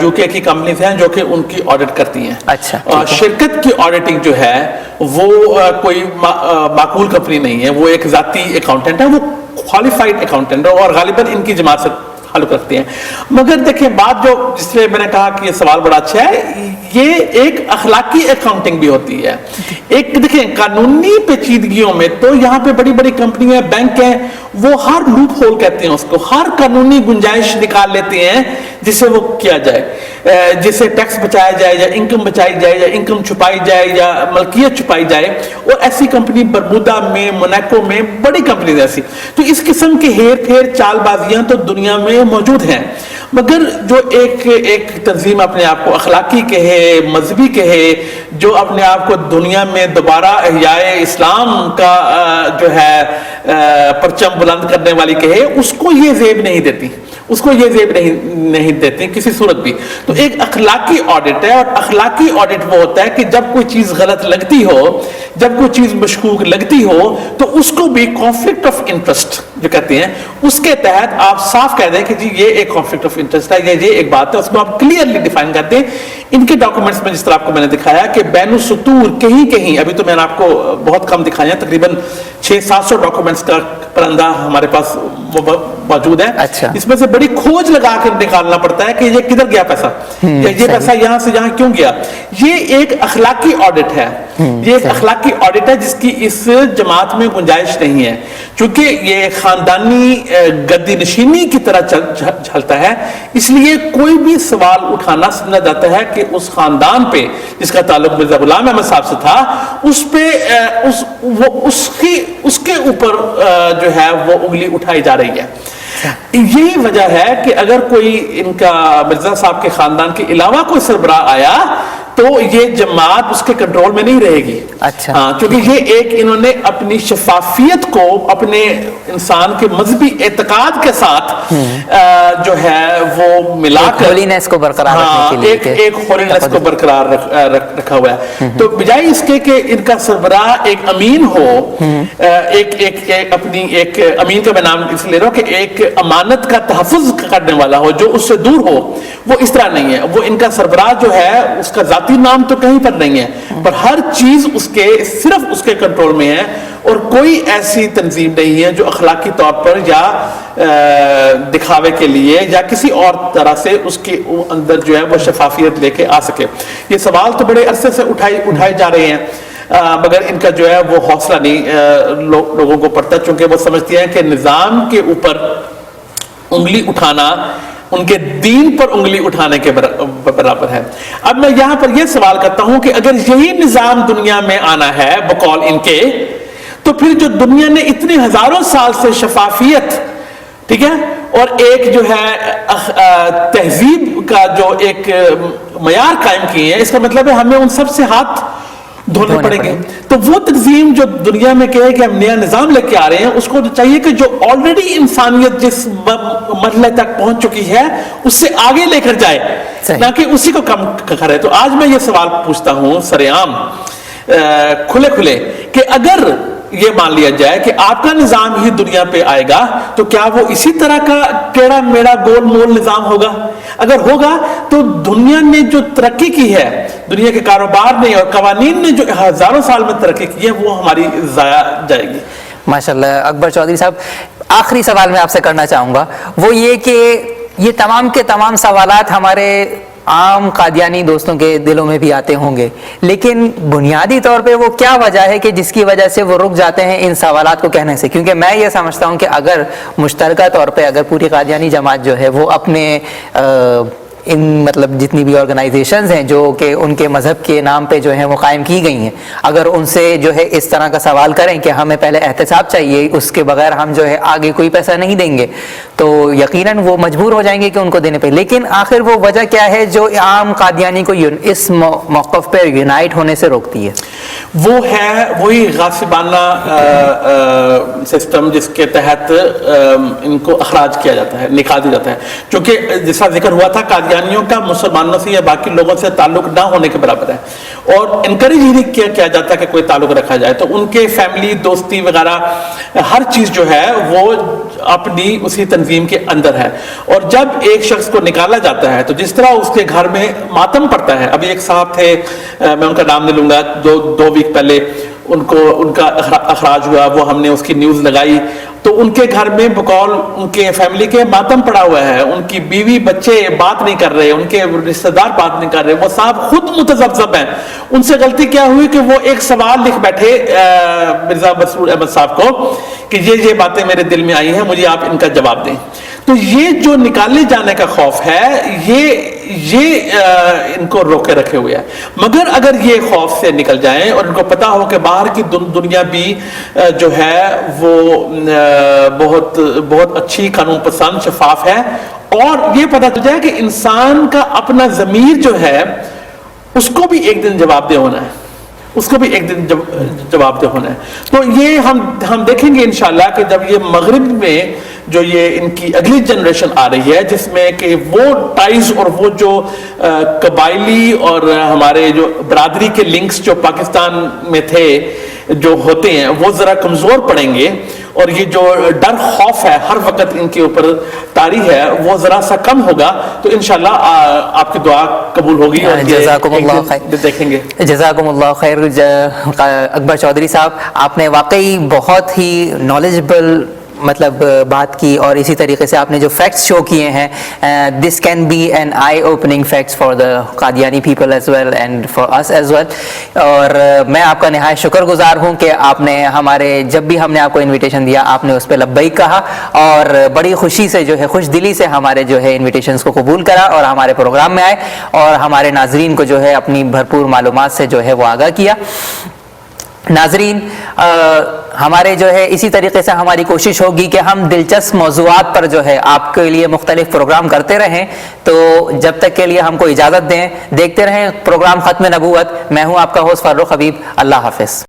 UK کی کمپنیز ہیں جو کہ ان کی آڈٹ کرتی ہیں. اچھا. شرکت کی آڈیٹنگ جو ہے وہ کوئی معقول کمپنی نہیں ہے، وہ ایک ذاتی اکاؤنٹنٹ ہے، وہ کوالیفائڈ اکاؤنٹنٹ ہے اور غالباً ان کی جماعت سے تعلق رکھتے ہیں. مگر دیکھیں بات جو جس لیے میں نے کہا کہ یہ سوال بڑا اچھا ہے، یہ ایک اخلاقی اکاؤنٹنگ بھی ہوتی ہے. ایک دیکھیں قانونی پیچیدگیوں میں تو یہاں پہ بڑی بڑی کمپنیاں، بینک ہیں، وہ ہر لوپ ہول کہتے ہیں اس کو، ہر قانونی گنجائش نکال لیتے ہیں جس سے وہ کیا جائے، جس سے ٹیکس بچایا جائے یا انکم بچائی جائے یا انکم چھپائی جائے یا ملکیت چھپائی جائے. اور ایسی کمپنی برمودا میں، موناکو میں بڑی کمپنیز ایسی. تو اس قسم کے ہیر پھیر چال بازیاں تو دنیا میں موجود ہیں. مگر جو ایک تنظیم اپنے آپ کو اخلاقی کہے، مذہبی کہے، جو اپنے آپ کو دنیا میں دوبارہ احیاء اسلام کا جو ہے پرچم بلند کرنے والی کہے، اس کو یہ زیب نہیں دیتی، اس کو یہ زیب نہیں دیتے کسی صورت بھی. تو ایک اخلاقی آڈٹ ہے، اور اخلاقی آڈٹ وہ ہوتا ہے کہ جب کوئی چیز غلط لگتی ہو، جب کوئی چیز مشکوک لگتی ہو، تو اس کو بھی کانفلکٹ آف انٹرسٹ جو کہتے ہیں اس کے تحت آپ صاف کہہ دیں کہ جی یہ ایک کانفلکٹ آف انٹرسٹ ہے، یہ ایک بات ہے، اس کو آپ کلیئرلی ڈیفائن کر دیں. ان کے ڈاکومنٹس میں جس طرح آپ کو میں نے دکھایا کہ بین السطور کہیں ابھی تو میں نے آپ کو بہت کم دکھائے ہیں، تقریباً 600-700 ڈاکومنٹس کا پرندہ ہمارے پاس موجود ہے. اچھا. اس میں سے بڑی کھوج لگا کر نکالنا پڑتا ہے کہ یہ کدھر گیا پیسہ, یا یہ پیسہ یہاں سے یہاں کیوں گیا. یہ ایک اخلاقی آڈٹ ہے, یہ ایک اخلاقی آڈٹ ہے جس کی اس جماعت میں گنجائش نہیں ہے, چونکہ یہ خاندانی گدی نشینی کی طرح چلتا ہے. اس لیے کوئی بھی سوال اٹھانا سمجھا جاتا ہے کہ اس خاندان پہ جس کا تعلق مرزا غلام احمد صاحب سے تھا, اس پہ اس کے اوپر جو ہے وہ انگلی اٹھائی جا رہی ہے. یہی وجہ ہے کہ اگر کوئی ان کا مرزا صاحب کے خاندان کے علاوہ کوئی سربراہ آیا تو یہ جماعت اس کے کنٹرول میں نہیں رہے گی. اچھا. ہاں, کیونکہ یہ ایک انہوں نے اپنی شفافیت کو اپنے انسان کے مذہبی اعتقاد کے ساتھ جو ہے وہ ملا کر ہولینس کو برقرار رکھنے کے لیے ایک ہولینس کو برقرار رکھا ہوا ہے. تو بجائے اس کے کہ ان کا سربراہ ایک امین ہو, اپنی ایک امین کا میں نام اس لے رہا ہوں کہ ایک امانت کا تحفظ کرنے والا ہو جو اس سے دور ہو, وہ اس طرح نہیں ہے. وہ ان کا سربراہ جو ہے اس کا ذاتی نام تو کہیں پر نہیں ہے, پر ہر چیز اس کے صرف اس کے کنٹرول میں ہے, اور کوئی ایسی تنظیم نہیں ہے جو اخلاقی طور پر یا دکھاوے کے لیے یا کسی اور طرح سے اس کے اندر جو ہے وہ شفافیت لے کے آ سکے. یہ سوال تو بڑے عرصے سے اٹھائے جا رہے ہیں, مگر ان کا جو ہے وہ حوصلہ نہیں لوگوں کو پڑتا, چونکہ وہ سمجھتے ہیں کہ نظام کے اوپر انگلی اٹھانا ان کے دین پر انگلی اٹھانے کے برابر ہے. اب میں یہاں پر یہ سوال کرتا ہوں کہ اگر یہی نظام دنیا میں آنا ہے بقول ان کے, تو پھر جو دنیا نے اتنے ہزاروں سال سے شفافیت, ٹھیک ہے, اور ایک جو ہے تہذیب کا جو ایک معیار قائم کیے ہیں, اس کا مطلب ہے ہمیں ان سب سے ہاتھ دھونے پڑیں گے. تو وہ تنظیم جو دنیا میں کہے کہ ہم نیا نظام لے کے آ رہے ہیں, اس کو چاہیے کہ جو آلریڈی انسانیت جس مرحلے تک پہنچ چکی ہے اس سے آگے لے کر جائے, نہ کہ اسی کو کم کرے. تو آج میں یہ سوال پوچھتا ہوں سرعام کھلے کہ اگر یہ مان لیا جائے کہ آپ کا نظام ہی دنیا پہ آئے گا, تو کیا وہ اسی طرح کا ٹیڑھا میڑا گول مول نظام ہوگا؟ اگر ہوگا تو دنیا نے جو ترقی کی ہے, دنیا کے کاروبار نے اور قوانین نے جو ہزاروں سال میں ترقی کی ہے, وہ ہماری ضائع جائے گی. ماشاءاللہ. اکبر چودھری صاحب, آخری سوال میں آپ سے کرنا چاہوں گا, وہ یہ کہ یہ تمام کے تمام سوالات ہمارے عام قادیانی دوستوں کے دلوں میں بھی آتے ہوں گے, لیکن بنیادی طور پہ وہ کیا وجہ ہے کہ جس کی وجہ سے وہ رک جاتے ہیں ان سوالات کو کہنے سے؟ کیونکہ میں یہ سمجھتا ہوں کہ اگر مشترکہ طور پہ اگر پوری قادیانی جماعت جو ہے وہ اپنے ان مطلب جتنی بھی آرگنائزیشنز ہیں جو کہ ان کے مذہب کے نام پہ جو ہیں وہ قائم کی گئی ہیں, اگر ان سے جو ہے اس طرح کا سوال کریں کہ ہمیں پہلے احتساب چاہیے, اس کے بغیر ہم جو ہے آگے کوئی پیسہ نہیں دیں گے, تو یقیناً وہ مجبور ہو جائیں گے کہ ان کو دینے پہ. لیکن آخر وہ وجہ کیا ہے جو عام قادیانی کو اس موقف پہ یونائٹ ہونے سے روکتی ہے؟ وہ ہے وہی غاصبانہ سسٹم جس کے تحت ان کو اخراج کیا جاتا ہے, نکال دیا جاتا ہے. چونکہ جیسا ذکر ہوا تھا قادیانیوں کا مسلمانوں سے یا باقی لوگوں سے تعلق نہ ہونے کے برابر ہے, اور انکریج ہی نہیں کیا جاتا کہ کوئی تعلق رکھا جائے. تو ان کے فیملی دوستی وغیرہ ہر چیز جو ہے وہ اپنی اسی تنظیم کے اندر ہے. اور جب ایک شخص کو نکالا جاتا ہے تو جس طرح اس کے گھر میں ماتم پڑتا ہے, ابھی ایک صاحب تھے, میں ان کا نام نہیں لوں گا, 2 ویک پہلے ان کا اخراج ہوا, وہ ہم نے اس کی نیوز لگائی, تو ان کے گھر میں بقول ان کے فیملی کے ماتم پڑا ہوا ہے, ان کی بیوی بچے بات نہیں کر رہے, ان کے رشتہ دار بات نہیں کر رہے, وہ صاحب خود متذبذب ہیں. ان سے غلطی کیا ہوئی کہ وہ ایک سوال لکھ بیٹھے مرزا مسرور احمد صاحب کو کہ یہ باتیں میرے دل میں آئی ہیں, مجھے آپ ان کا جواب دیں. تو یہ جو نکالے جانے کا خوف ہے یہ ان کو روکے رکھے ہوئے ہے. مگر اگر یہ خوف سے نکل جائیں اور ان کو پتا ہو کہ باہر کی دنیا بھی جو ہے وہ بہت بہت اچھی, قانون پسند, شفاف ہے, اور یہ پتا چل جائے کہ انسان کا اپنا ضمیر جو ہے اس کو بھی ایک دن جواب دہ ہونا ہے, اس کو بھی ایک دن جواب دہ ہونا ہے. تو یہ ہم دیکھیں گے انشاءاللہ کہ جب یہ مغرب میں جو یہ ان کی اگلی جنریشن آ رہی ہے, جس میں کہ وہ ٹائز اور وہ جو قبائلی اور ہمارے جو برادری کے لنکس جو پاکستان میں تھے جو ہوتے ہیں وہ ذرا کمزور پڑیں گے, اور یہ جو ڈر خوف ہے ہر وقت ان کے اوپر طاری ہے وہ ذرا سا کم ہوگا, تو انشاءاللہ آپ کی دعا قبول ہوگی. جزاکم اللہ خیر. دیکھیں گے. جزاکم اللہ خیر. اکبر چودھری صاحب, آپ نے واقعی بہت ہی نالجبل مطلب بات کی اور اسی طریقے سے آپ نے جو فیکٹس شو کیے ہیں, this can be an eye opening facts for the Qadiani people as well and for us as well. اور میں آپ کا نہایت شکر گزار ہوں کہ آپ نے ہمارے جب بھی ہم نے آپ کو انویٹیشن دیا آپ نے اس پہ لبیک کہا اور بڑی خوشی سے جو ہے خوش دلی سے ہمارے جو ہے انویٹیشنس کو قبول کرا اور ہمارے پروگرام میں آئے اور ہمارے ناظرین کو جو ہے اپنی بھرپور معلومات سے جو ہے وہ آگاہ کیا. ناظرین, ہمارے جو ہے اسی طریقے سے ہماری کوشش ہوگی کہ ہم دلچسپ موضوعات پر جو ہے آپ کے لیے مختلف پروگرام کرتے رہیں. تو جب تک کے لیے ہم کو اجازت دیں, دیکھتے رہیں پروگرام ختم نبوت. میں ہوں آپ کا ہوسٹ فاروق حبیب. اللہ حافظ.